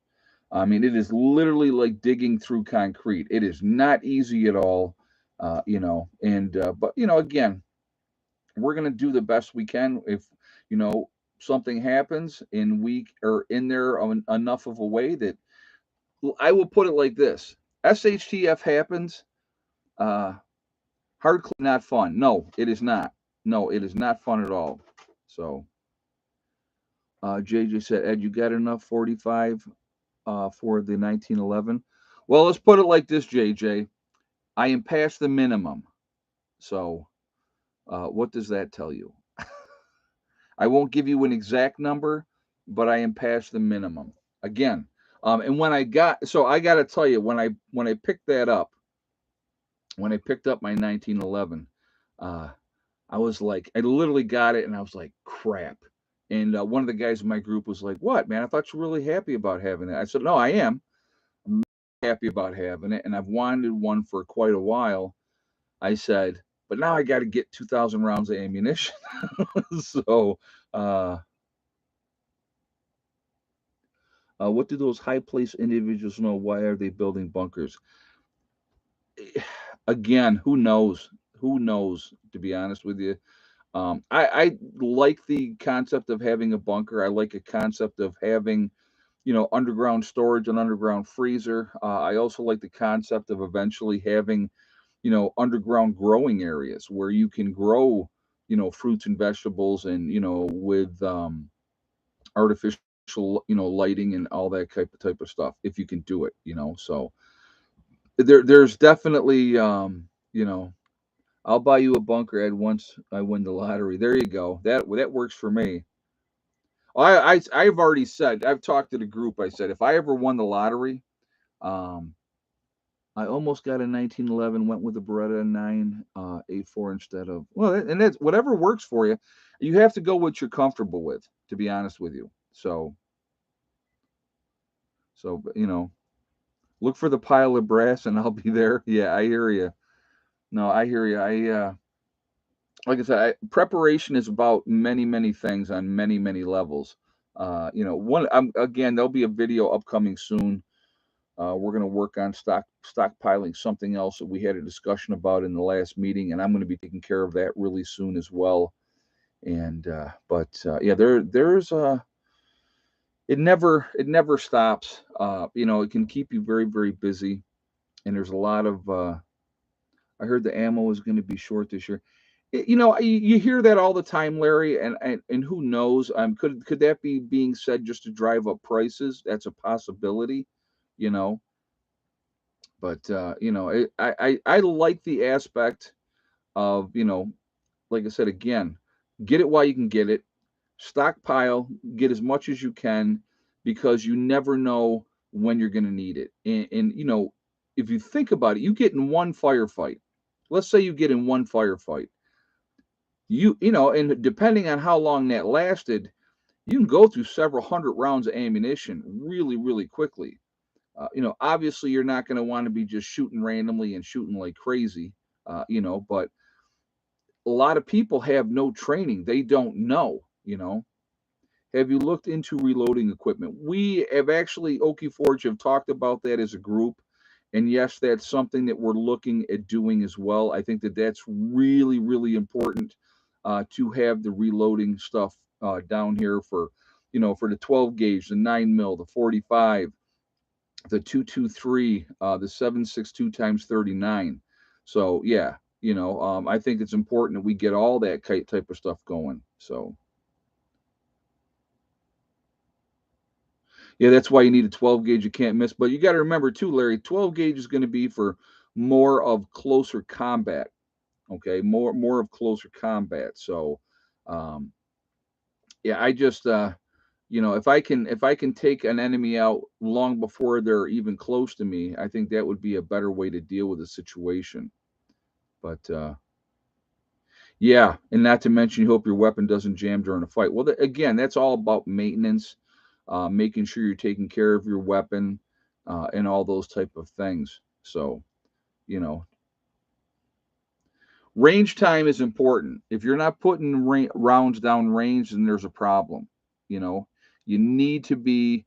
I mean, it is literally like digging through concrete. It is not easy at all, and but again, we're gonna do the best we can. If you know something happens and we are in there enough of a way that I will put it like this: SHTF happens, uh, hard not fun. No, it is not. No, it is not fun at all. So, JJ said, Ed, you got enough 45 for the 1911? Well, let's put it like this, JJ. I am past the minimum. So, what does that tell you? I won't give you an exact number, but I am past the minimum. Again, and I got to tell you, when I picked that up, when I picked up my 1911, uh, I was like, I literally got it, and I was like, crap. And one of the guys in my group was like, "What, man? I thought you were really happy about having it." I said, "No, I am. I'm happy about having it, and I've wanted one for quite a while." I said, "But now I got to get 2,000 rounds of ammunition." So, uh, what do those high place individuals know? Why are they building bunkers? Again, who knows? Who knows? To be honest with you, I like the concept of having a bunker. I like a concept of having underground storage and underground freezer. I also like the concept of eventually having underground growing areas where you can grow fruits and vegetables, and with artificial lighting and all that type of stuff, if you can do it. So there's definitely I'll buy you a bunker, Ed, once I win the lottery. There you go. That works for me. I've already said, I've talked to the group. I said, if I ever won the lottery, um, I almost got a 1911, went with a Beretta 9 A4 instead of, well, and that's whatever works for you. You have to go what you're comfortable with, to be honest with you. So look for the pile of brass, and I'll be there. Yeah, I hear you. No, I hear you. Like I said, preparation is about many, many things on many, many levels. Again, there'll be a video upcoming soon. We're going to work on stockpiling, something else that we had a discussion about in the last meeting, and I'm going to be taking care of that really soon as well. And yeah, there's it never stops. It can keep you very, very busy, and there's a lot of. I heard the ammo is going to be short this year. You hear that all the time, Larry, and who knows? Could that be being said just to drive up prices? That's a possibility, you know. But I like the aspect of like I said again, get it while you can get it, stockpile, get as much as you can, because you never know when you're going to need it. And if you think about it, you get in one firefight. Let's say you get in one firefight. And depending on how long that lasted, you can go through several hundred rounds of ammunition really, really quickly. Obviously, you're not going to want to be just shooting randomly and shooting like crazy, but a lot of people have no training. They don't know. Have you looked into reloading equipment? We have actually, Okie Forge have talked about that as a group. And yes, that's something that we're looking at doing as well. I think that that's really, really important to have the reloading stuff down here for the 12 gauge, the 9 mil, the 45, the 223, the 762 times 39. So yeah, I think it's important that we get all that type of stuff going. So yeah, that's why you need a 12 gauge. You can't miss. But you got to remember too, Larry, 12 gauge is going to be for more of closer combat. Okay, more of closer combat. So, um, yeah, I just if I can take an enemy out long before they're even close to me, I think that would be a better way to deal with the situation. But yeah, and not to mention, you hope your weapon doesn't jam during a fight. Well, again, that's all about maintenance, making sure you're taking care of your weapon, and all those type of things. So, you know, range time is important. If you're not putting rounds down range, then there's a problem. You know, you need to be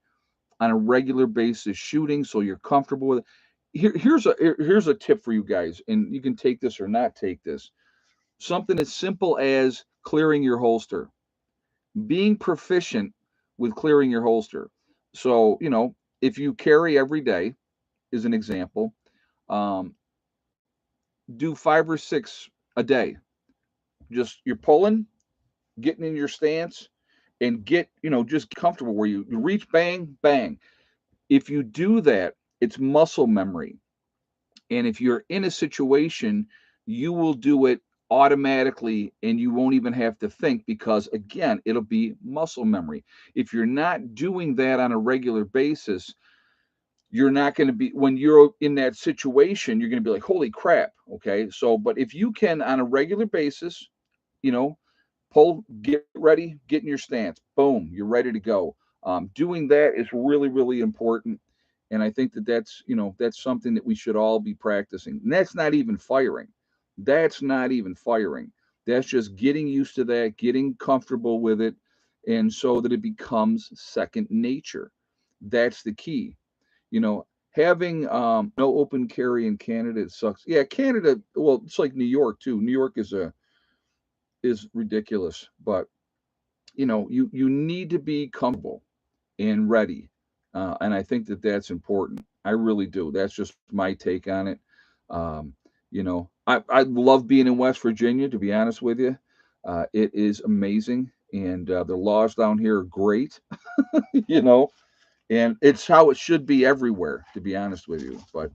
on a regular basis shooting so you're comfortable with it. Here's a tip for you guys, and you can take this or not take this. Something as simple as clearing your holster, being proficient with clearing your holster. So, if you carry every day, is an example, um, do 5 or 6 a day. Just you're pulling, getting in your stance, and just comfortable where you reach, bang, bang. If you do that, it's muscle memory. And if you're in a situation, you will do it automatically and you won't even have to think because, again, it'll be muscle memory. If you're not doing that on a regular basis, you're not going to be, when you're in that situation, you're going to be like, holy crap. Okay. So, but if you can on a regular basis, you know, pull, get ready, get in your stance, boom, you're ready to go. Doing that is really, really important. And I think that that's something that we should all be practicing. And that's not even firing. That's not even firing. That's just getting used to that, getting comfortable with it, and so that it becomes second nature. That's the key. Having no open carry in Canada, it sucks. Yeah, Canada. Well, it's like New York too. New York is ridiculous, but you need to be comfortable and ready, and I think that that's important. I really do. That's just my take on it. I love being in West Virginia. To be honest with you, it is amazing, and the laws down here are great. you know, and it's how it should be everywhere. To be honest with you, but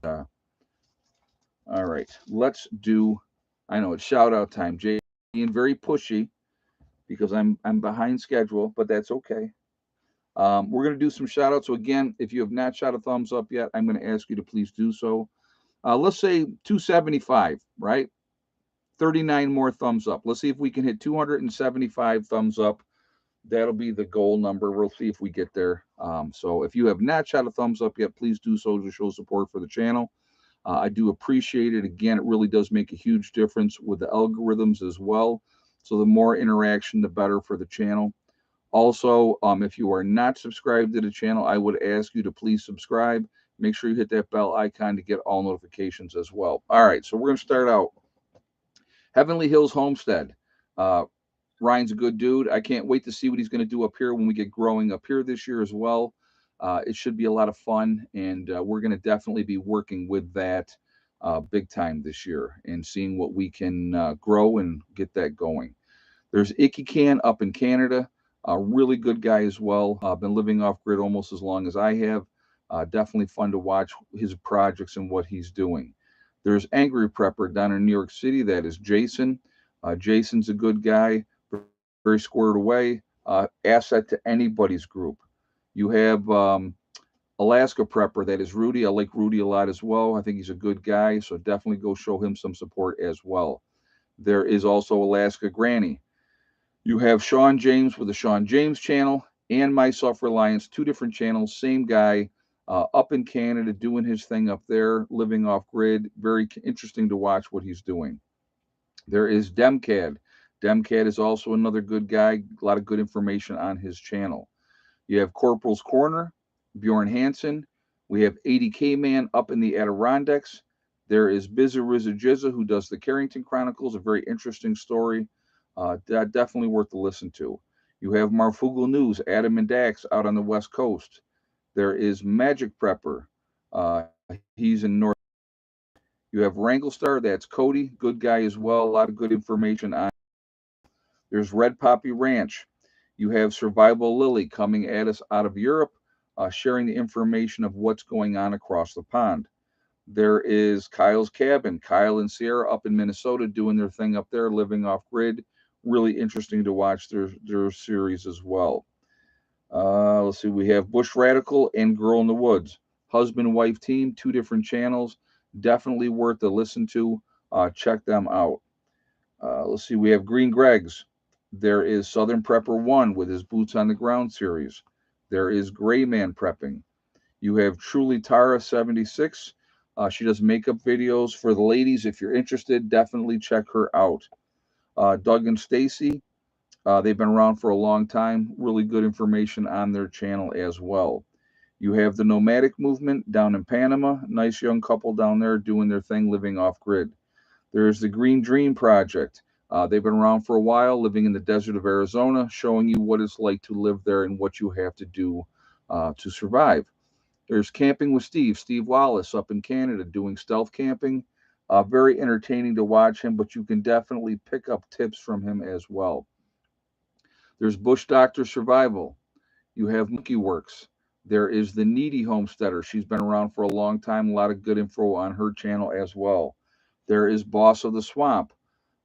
all right, let's do. I know it's shout out time. Jay being very pushy because I'm behind schedule, but that's okay. We're going to do some shout outs. So, again, if you have not shot a thumbs up yet, I'm going to ask you to please do so. Let's say 275, right? 39 more thumbs up. Let's see if we can hit 275 thumbs up. That'll be the goal number. We'll see if we get there. So, if you have not shot a thumbs up yet, please do so to show support for the channel. I do appreciate it. Again, it really does make a huge difference with the algorithms as well. So, the more interaction, the better for the channel. Also, if you are not subscribed to the channel, I would ask you to please subscribe. Make sure you hit that bell icon to get all notifications as well. All right, so we're going to start out. Heavenly Hills Homestead. Uh, Ryan's a good dude. I can't wait to see what he's going to do up here when we get growing up here this year as well. It should be a lot of fun, and we're going to definitely be working with that big time this year and seeing what we can grow and get that going. There's Icky Can up in Canada, a really good guy as well. Been living off grid almost as long as I have. Definitely fun to watch his projects and what he's doing. There's Angry Prepper down in New York City. That is Jason. Jason's a good guy, very squared away. Asset to anybody's group. You have Alaska Prepper. That is Rudy. I like Rudy a lot as well. I think he's a good guy, so definitely go show him some support as well. There is also Alaska Granny. You have Sean James with the Sean James channel and My Self Reliance, two different channels, same guy, up in Canada doing his thing up there, living off grid. Very interesting to watch what he's doing. There is Demcad. Demcad is also another good guy, a lot of good information on his channel. You have Corporal's Corner, Bjorn Hansen. We have 80K Man up in the Adirondacks. There is Bizza Rizza Jizza, who does the Carrington Chronicles, a very interesting story. Definitely worth to listen to. You have Marfugal News, Adam and Dax out on the West Coast. There is Magic Prepper. He's in North. You have Wranglestar, that's Cody, good guy as well. A lot of good information on. There's Red Poppy Ranch. You have Survival Lily coming at us out of Europe, sharing the information of what's going on across the pond. There is Kyle's Cabin. Kyle and Sierra up in Minnesota doing their thing up there, living off grid. Really interesting to watch their series as well. Let's see, we have Bush Radical and Girl in the Woods. Husband wife team, two different channels. Definitely worth to listen to. Check them out. Let's see, we have Green Greg's. There is Southern Prepper 1 with his Boots on the Ground series. There is Gray Man Prepping. You have Truly Tara 76. She does makeup videos for the ladies. If you're interested, definitely check her out. Doug and Stacy, they've been around for a long time. Really good information on their channel as well. You have the Nomadic Movement down in Panama. Nice young couple down there doing their thing, living off grid. There's the Green Dream Project. They've been around for a while, living in the desert of Arizona, showing you what it's like to live there and what you have to do to survive. There's Camping with Steve Wallace up in Canada doing stealth camping. Very entertaining to watch him, but you can definitely pick up tips from him as well. There's Bush Doctor Survival. You have Monkey Works. There is the Needy Homesteader. She's been around for a long time. A lot of good info on her channel as well. There is Boss of the Swamp.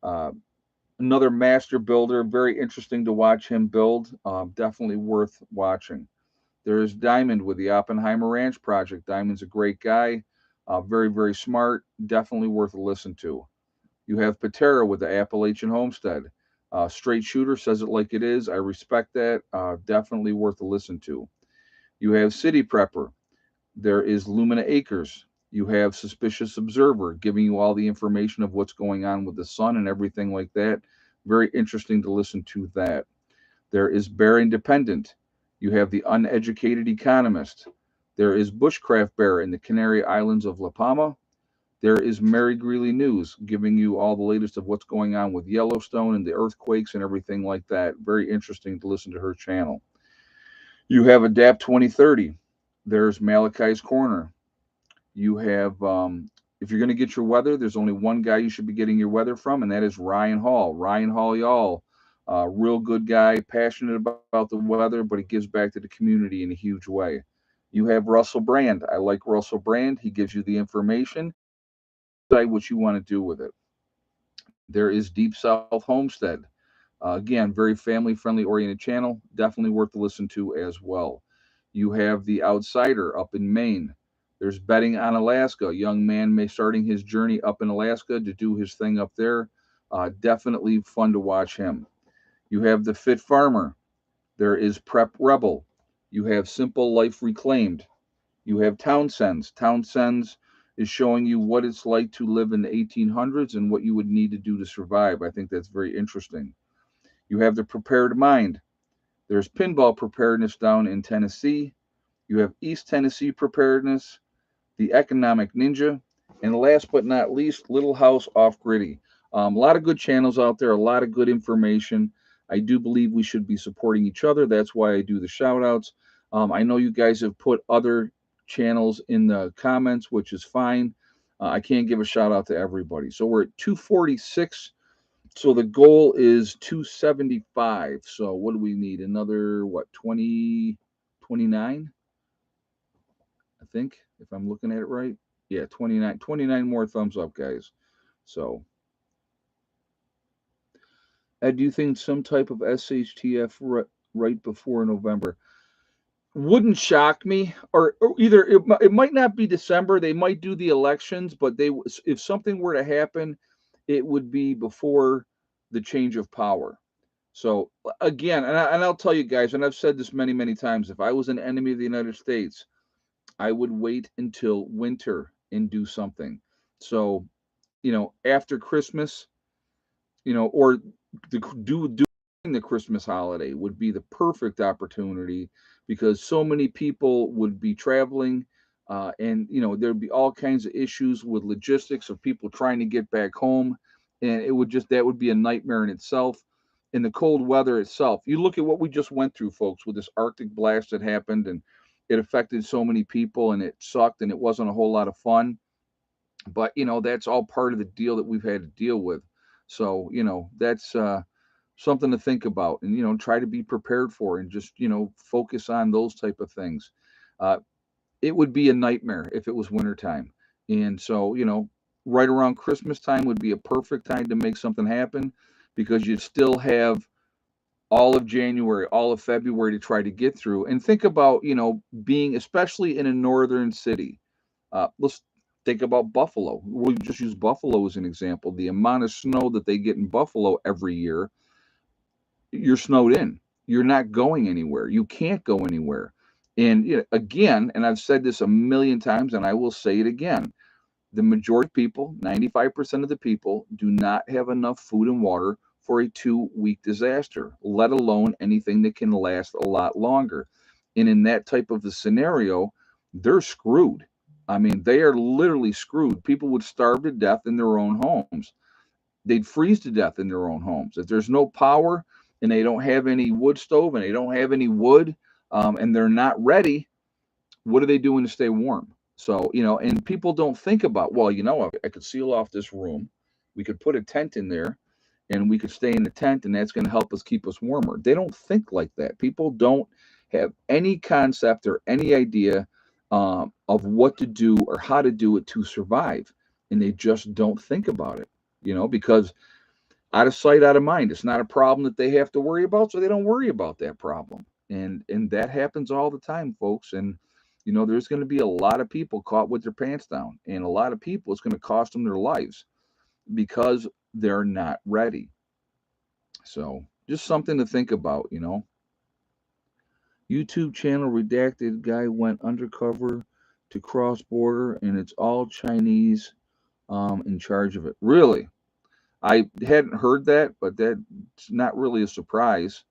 Uh, Another master builder. Very interesting to watch him build. Definitely worth watching. There's Diamond with the Oppenheimer Ranch Project. Diamond's a great guy. Very, very smart. Definitely worth a listen to. You have Patera with the Appalachian Homestead. Straight shooter, says it like it is. I respect that. Definitely worth a listen to. You have City Prepper. There is Lumina Acres. You have Suspicious Observer, giving you all the information of what's going on with the sun and everything like that. Very interesting to listen to that. There is Bear Independent. You have the Uneducated Economist. There is Bushcraft Bear in the Canary Islands of La Palma. There is Mary Greeley News, giving you all the latest of what's going on with Yellowstone and the earthquakes and everything like that. Very interesting to listen to her channel. You have Adapt 2030. There's Malachi's Corner. You have, if you're going to get your weather, there's only one guy you should be getting your weather from, and that is Ryan Hall. Ryan Hall, y'all, real good guy, passionate about the weather, but he gives back to the community in a huge way. You have Russell Brand. I like Russell Brand. He gives you the information. Decide what you want to do with it. There is Deep South Homestead. Again, very family friendly oriented channel. Definitely worth to listen to as well. You have The Outsider up in Maine. There's Betting on Alaska. A young man may starting his journey up in Alaska to do his thing up there. Definitely fun to watch him. You have The Fit Farmer. There is Prep Rebel. You have Simple Life Reclaimed. You have Townsend's. Townsend's is showing you what it's like to live in the 1800s and what you would need to do to survive. I think that's very interesting. You have The Prepared Mind. There's Pinball Preparedness down in Tennessee. You have East Tennessee Preparedness, The Economic Ninja, and last but not least, Little House Off Griddy. A lot of good channels out there, a lot of good information. I do believe we should be supporting each other. That's why I do the shout outs. I know you guys have put other channels in the comments, which is fine. I can't give a shout out to everybody. So we're at 246. So the goal is 275. So what do we need? Another, what, 20, 29? I think, if I'm looking at it right. Yeah, 29 more thumbs up, guys. So, Ed, do you think some type of SHTF right before November? Wouldn't shock me, or either it might not be December. They might do the elections, but if something were to happen, it would be before the change of power. So again, and I'll tell you guys, and I've said this many, many times, if I was an enemy of the United States, I would wait until winter and do something. So, after Christmas, or during the Christmas holiday would be the perfect opportunity because so many people would be traveling, and there'd be all kinds of issues with logistics of people trying to get back home, and that would be a nightmare in itself. In the cold weather itself, you look at what we just went through, folks, with this Arctic blast that happened, and it affected so many people, and it sucked, and it wasn't a whole lot of fun. But that's all part of the deal that we've had to deal with. So that's something to think about, and try to be prepared for, and just focus on those type of things. uh, it would be a nightmare if it was wintertime. And so, right around Christmas time would be a perfect time to make something happen because you'd still have all of January, all of February to try to get through. And think about, being especially in a northern city. Let's think about Buffalo. We'll just use Buffalo as an example. The amount of snow that they get in Buffalo every year, you're snowed in. You're not going anywhere. You can't go anywhere. And again, and I've said this a million times, and I will say it again, the majority of people, 95% of the people, do not have enough food and water for a 2-week disaster, let alone anything that can last a lot longer. And in that type of a scenario, they're screwed. I mean, they are literally screwed. People would starve to death in their own homes. They'd freeze to death in their own homes. If there's no power and they don't have any wood stove and they don't have any wood, and they're not ready, what are they doing to stay warm? So, and people don't think about, well, I could seal off this room. We could put a tent in there and we could stay in the tent and that's going to help us keep us warmer. They don't think like that. People don't have any concept or any idea of what to do or how to do it to survive. And they just don't think about it, because out of sight, out of mind. It's not a problem that they have to worry about, so they don't worry about that problem. And that happens all the time, folks. And there's going to be a lot of people caught with their pants down, and a lot of people it's going to cost them their lives because they're not ready. So just something to think about. YouTube channel redacted guy went undercover to cross border, and it's all Chinese in charge of it. Really? I hadn't heard that, but that's not really a surprise.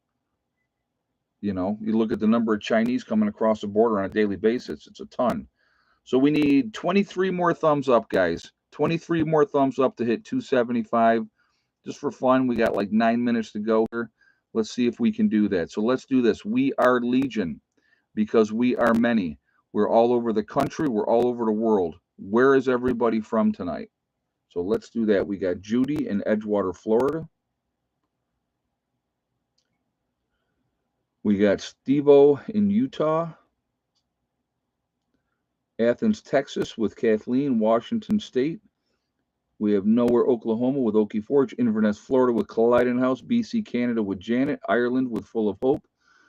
You look at the number of Chinese coming across the border on a daily basis, it's a ton. So we need 23 more thumbs up, guys. 23 more thumbs up to hit 275. Just for fun, we got like 9 minutes to go here. Let's see if we can do that. So let's do this. We are Legion because we are many. We're all over the country, we're all over the world. Where is everybody from tonight? So let's do that. We got Judy in Edgewater, Florida. We got Stevo in Utah, Athens, Texas with Kathleen, Washington State. We have Nowhere, Oklahoma with Okie Forge, Inverness, Florida with Colliding House, BC, Canada with Janet, Ireland with Full of Hope,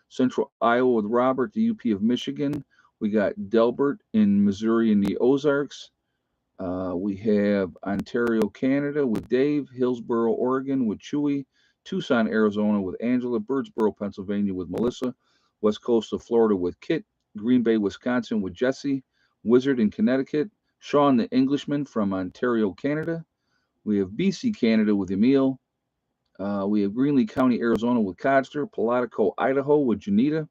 Central Iowa with Robert, the UP of Michigan. We got Delbert in Missouri in the Ozarks. We have Ontario, Canada with Dave, Hillsboro, Oregon with Chewy, Tucson, Arizona with Angela, Birdsboro, Pennsylvania with Melissa, West Coast of Florida with Kit, Green Bay, Wisconsin with Jesse, Wizard in Connecticut, Sean the Englishman from Ontario, Canada. We have BC, Canada with Emil. We have Greenlee County, Arizona with Codster, Palatico, Idaho with Janita.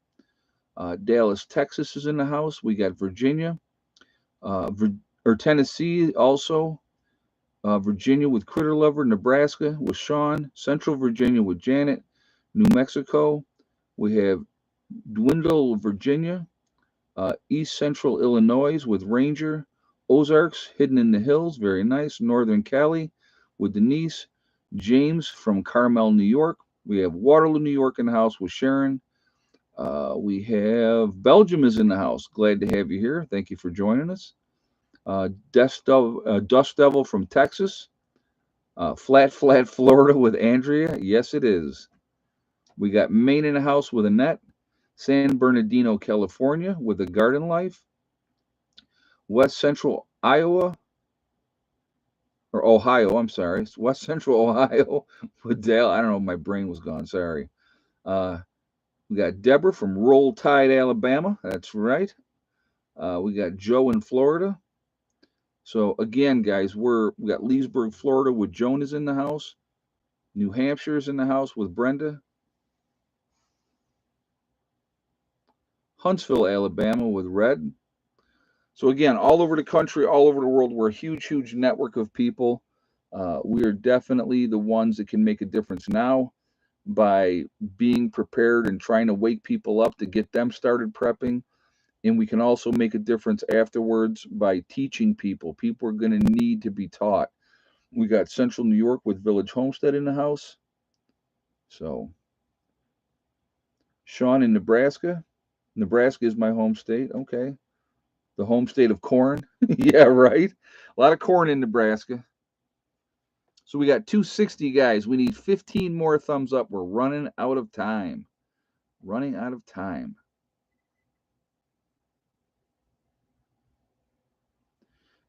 Dallas, Texas is in the house. We got Virginia, Tennessee also. Virginia with Critter Lover, Nebraska with Sean, Central Virginia with Janet, New Mexico. We have Dwindle, Virginia, East Central Illinois with Ranger, Ozarks, Hidden in the Hills, very nice, Northern Cali with Denise, James from Carmel, New York. We have Waterloo, New York in the house with Sharon. We have Belgium is in the house. Glad to have you here. Thank you for joining us. Dust Devil from Texas. Flat, Florida with Andrea. Yes, it is. We got Maine in the house with Annette. San Bernardino, California with the Garden Life. West Central Iowa, or Ohio, I'm sorry. It's West Central Ohio with Dale. I don't know, my brain was gone, sorry. We got Deborah from Roll Tide, Alabama. That's right. We got Joe in Florida. So again, guys, we got Leesburg, Florida with Joan is in the house. New Hampshire's in the house with Brenda. Huntsville, Alabama with Red. So again, all over the country, all over the world, we're a huge, huge network of people. We are definitely the ones that can make a difference now by being prepared and trying to wake people up to get them started prepping. And we can also make a difference afterwards by teaching people. People are going to need to be taught. We got Central New York with Village Homestead in the house. So, Sean in Nebraska. Nebraska is my home state. Okay. The home state of corn. Yeah, right. A lot of corn in Nebraska. So we got 260 guys. We need 15 more thumbs up. We're running out of time. Running out of time.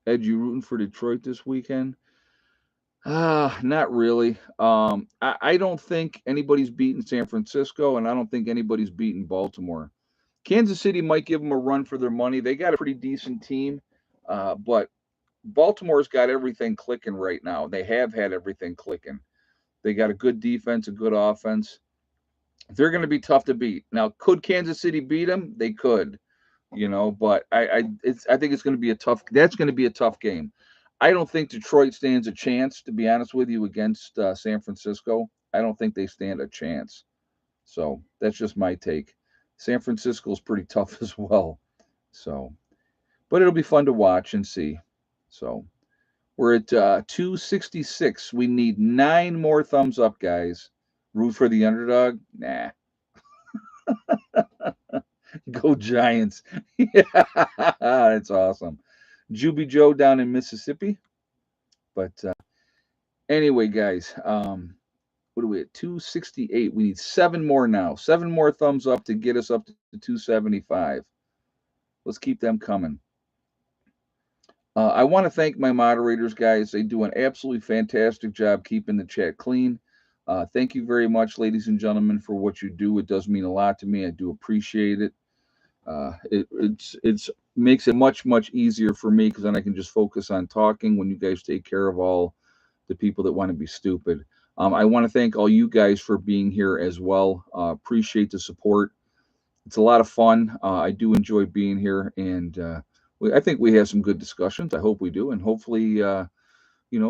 Ed, you rooting for Detroit this weekend? Not really. I don't think anybody's beaten San Francisco, and I don't think anybody's beaten Baltimore. Kansas City might give them a run for their money. They got a pretty decent team, but Baltimore's got everything clicking right now. They have had everything clicking. They got a good defense, a good offense. They're going to be tough to beat. Now, could Kansas City beat them? They could, but I think it's going to be a tough. That's going to be a tough game. I don't think Detroit stands a chance, to be honest with you, against San Francisco. I don't think they stand a chance. So that's just my take. San Francisco's pretty tough as well. So, but it'll be fun to watch and see. So we're at 266. We need 9 more thumbs up, guys. Root for the underdog? Nah. Go Giants. Yeah, that's awesome. Juby Joe down in Mississippi. But anyway, guys, what are we at? 268. We need 7 more now. 7 more thumbs up to get us up to 275. Let's keep them coming. I want to thank my moderators, guys. They do an absolutely fantastic job keeping the chat clean. Thank you very much, ladies and gentlemen, for what you do. It does mean a lot to me. I do appreciate it. It's makes it much easier for me because then I can just focus on talking when you guys take care of all the people that want to be stupid. I want to thank all you guys for being here as well. Appreciate the support. It's a lot of fun. I do enjoy being here, and I think we have some good discussions. I hope we do, and hopefully,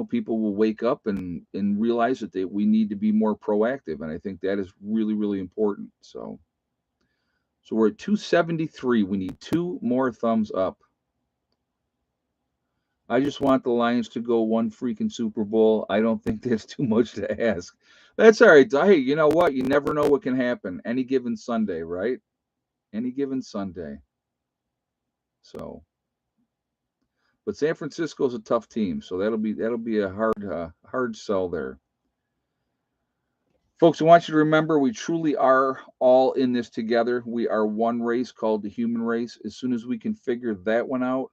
people will wake up and realize that we need to be more proactive, and I think that is really important. So we're at 273. We need 2 more thumbs up. I just want the Lions to go one freaking Super Bowl. I don't think that's too much to ask. That's all right. Hey, you know what? You never know what can happen any given Sunday, right? Any given Sunday. So, but San Francisco's a tough team, so that'll be a hard sell there. Folks, I want you to remember we truly are all in this together. We are one race called the human race. As soon as we can figure that one out,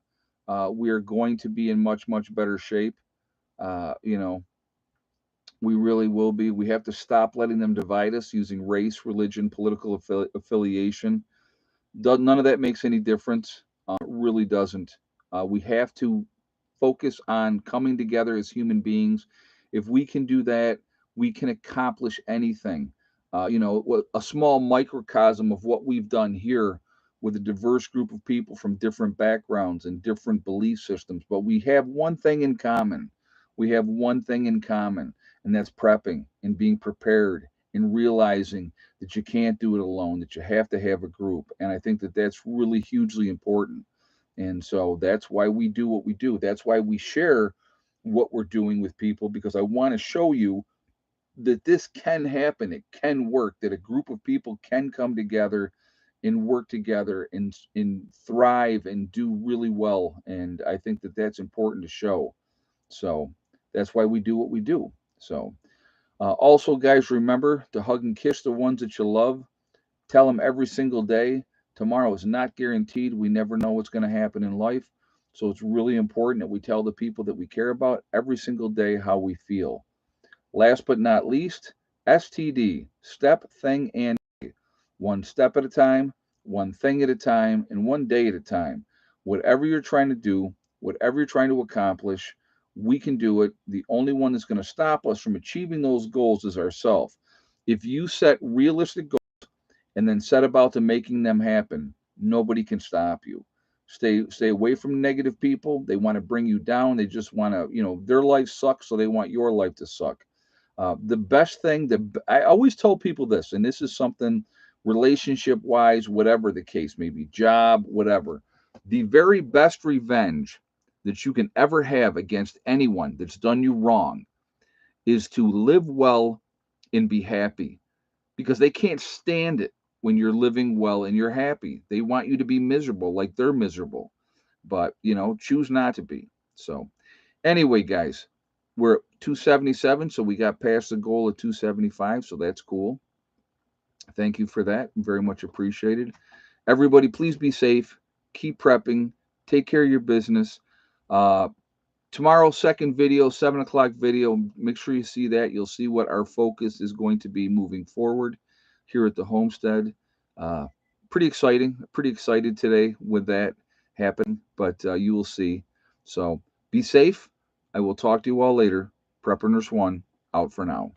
we are going to be in much better shape. We really will be. We have to stop letting them divide us using race, religion, political affiliation. None of that makes any difference. It really doesn't. We have to focus on coming together as human beings. If we can do that, we can accomplish anything. A small microcosm of what we've done here with a diverse group of people from different backgrounds and different belief systems. But we have one thing in common. We have one thing in common, and that's prepping and being prepared and realizing that you can't do it alone, that you have to have a group. And I think that that's really hugely important. And so that's why we do what we do. That's why we share what we're doing with people, because I want to show you that this can happen. It can work, that a group of people can come together and work together and thrive and do really well. And I think that that's important to show. So that's why we do what we do. So also, guys, remember to hug and kiss the ones that you love. Tell them every single day. Tomorrow is not guaranteed. We never know what's going to happen in life. So it's really important that we tell the people that we care about every single day how we feel. Last but not least, STD, step, thing, and day. One step at a time, one thing at a time, and one day at a time. Whatever you're trying to do, whatever you're trying to accomplish, we can do it. The only one that's going to stop us from achieving those goals is ourselves. If you set realistic goals and then set about to making them happen, nobody can stop you. Stay away from negative people. They want to bring you down. They just want to, their life sucks, so they want your life to suck. The best thing I always tell people this, and this is something relationship wise, whatever the case may be, job, whatever. The very best revenge that you can ever have against anyone that's done you wrong is to live well and be happy, because they can't stand it when you're living well and you're happy. They want you to be miserable like they're miserable. but choose not to be. So anyway, guys, we're at 277, so we got past the goal of 275, so that's cool. Thank you for that. Very much appreciated. Everybody, please be safe. Keep prepping. Take care of your business. Uh, Tomorrow, second video, 7 o'clock video. Make sure you see that. You'll see what our focus is going to be moving forward here at the Homestead. Uh, Pretty exciting. Pretty excited today with that happen, but you will see. So be safe. I will talk to you all later. Prepper Nurse 1 out for now.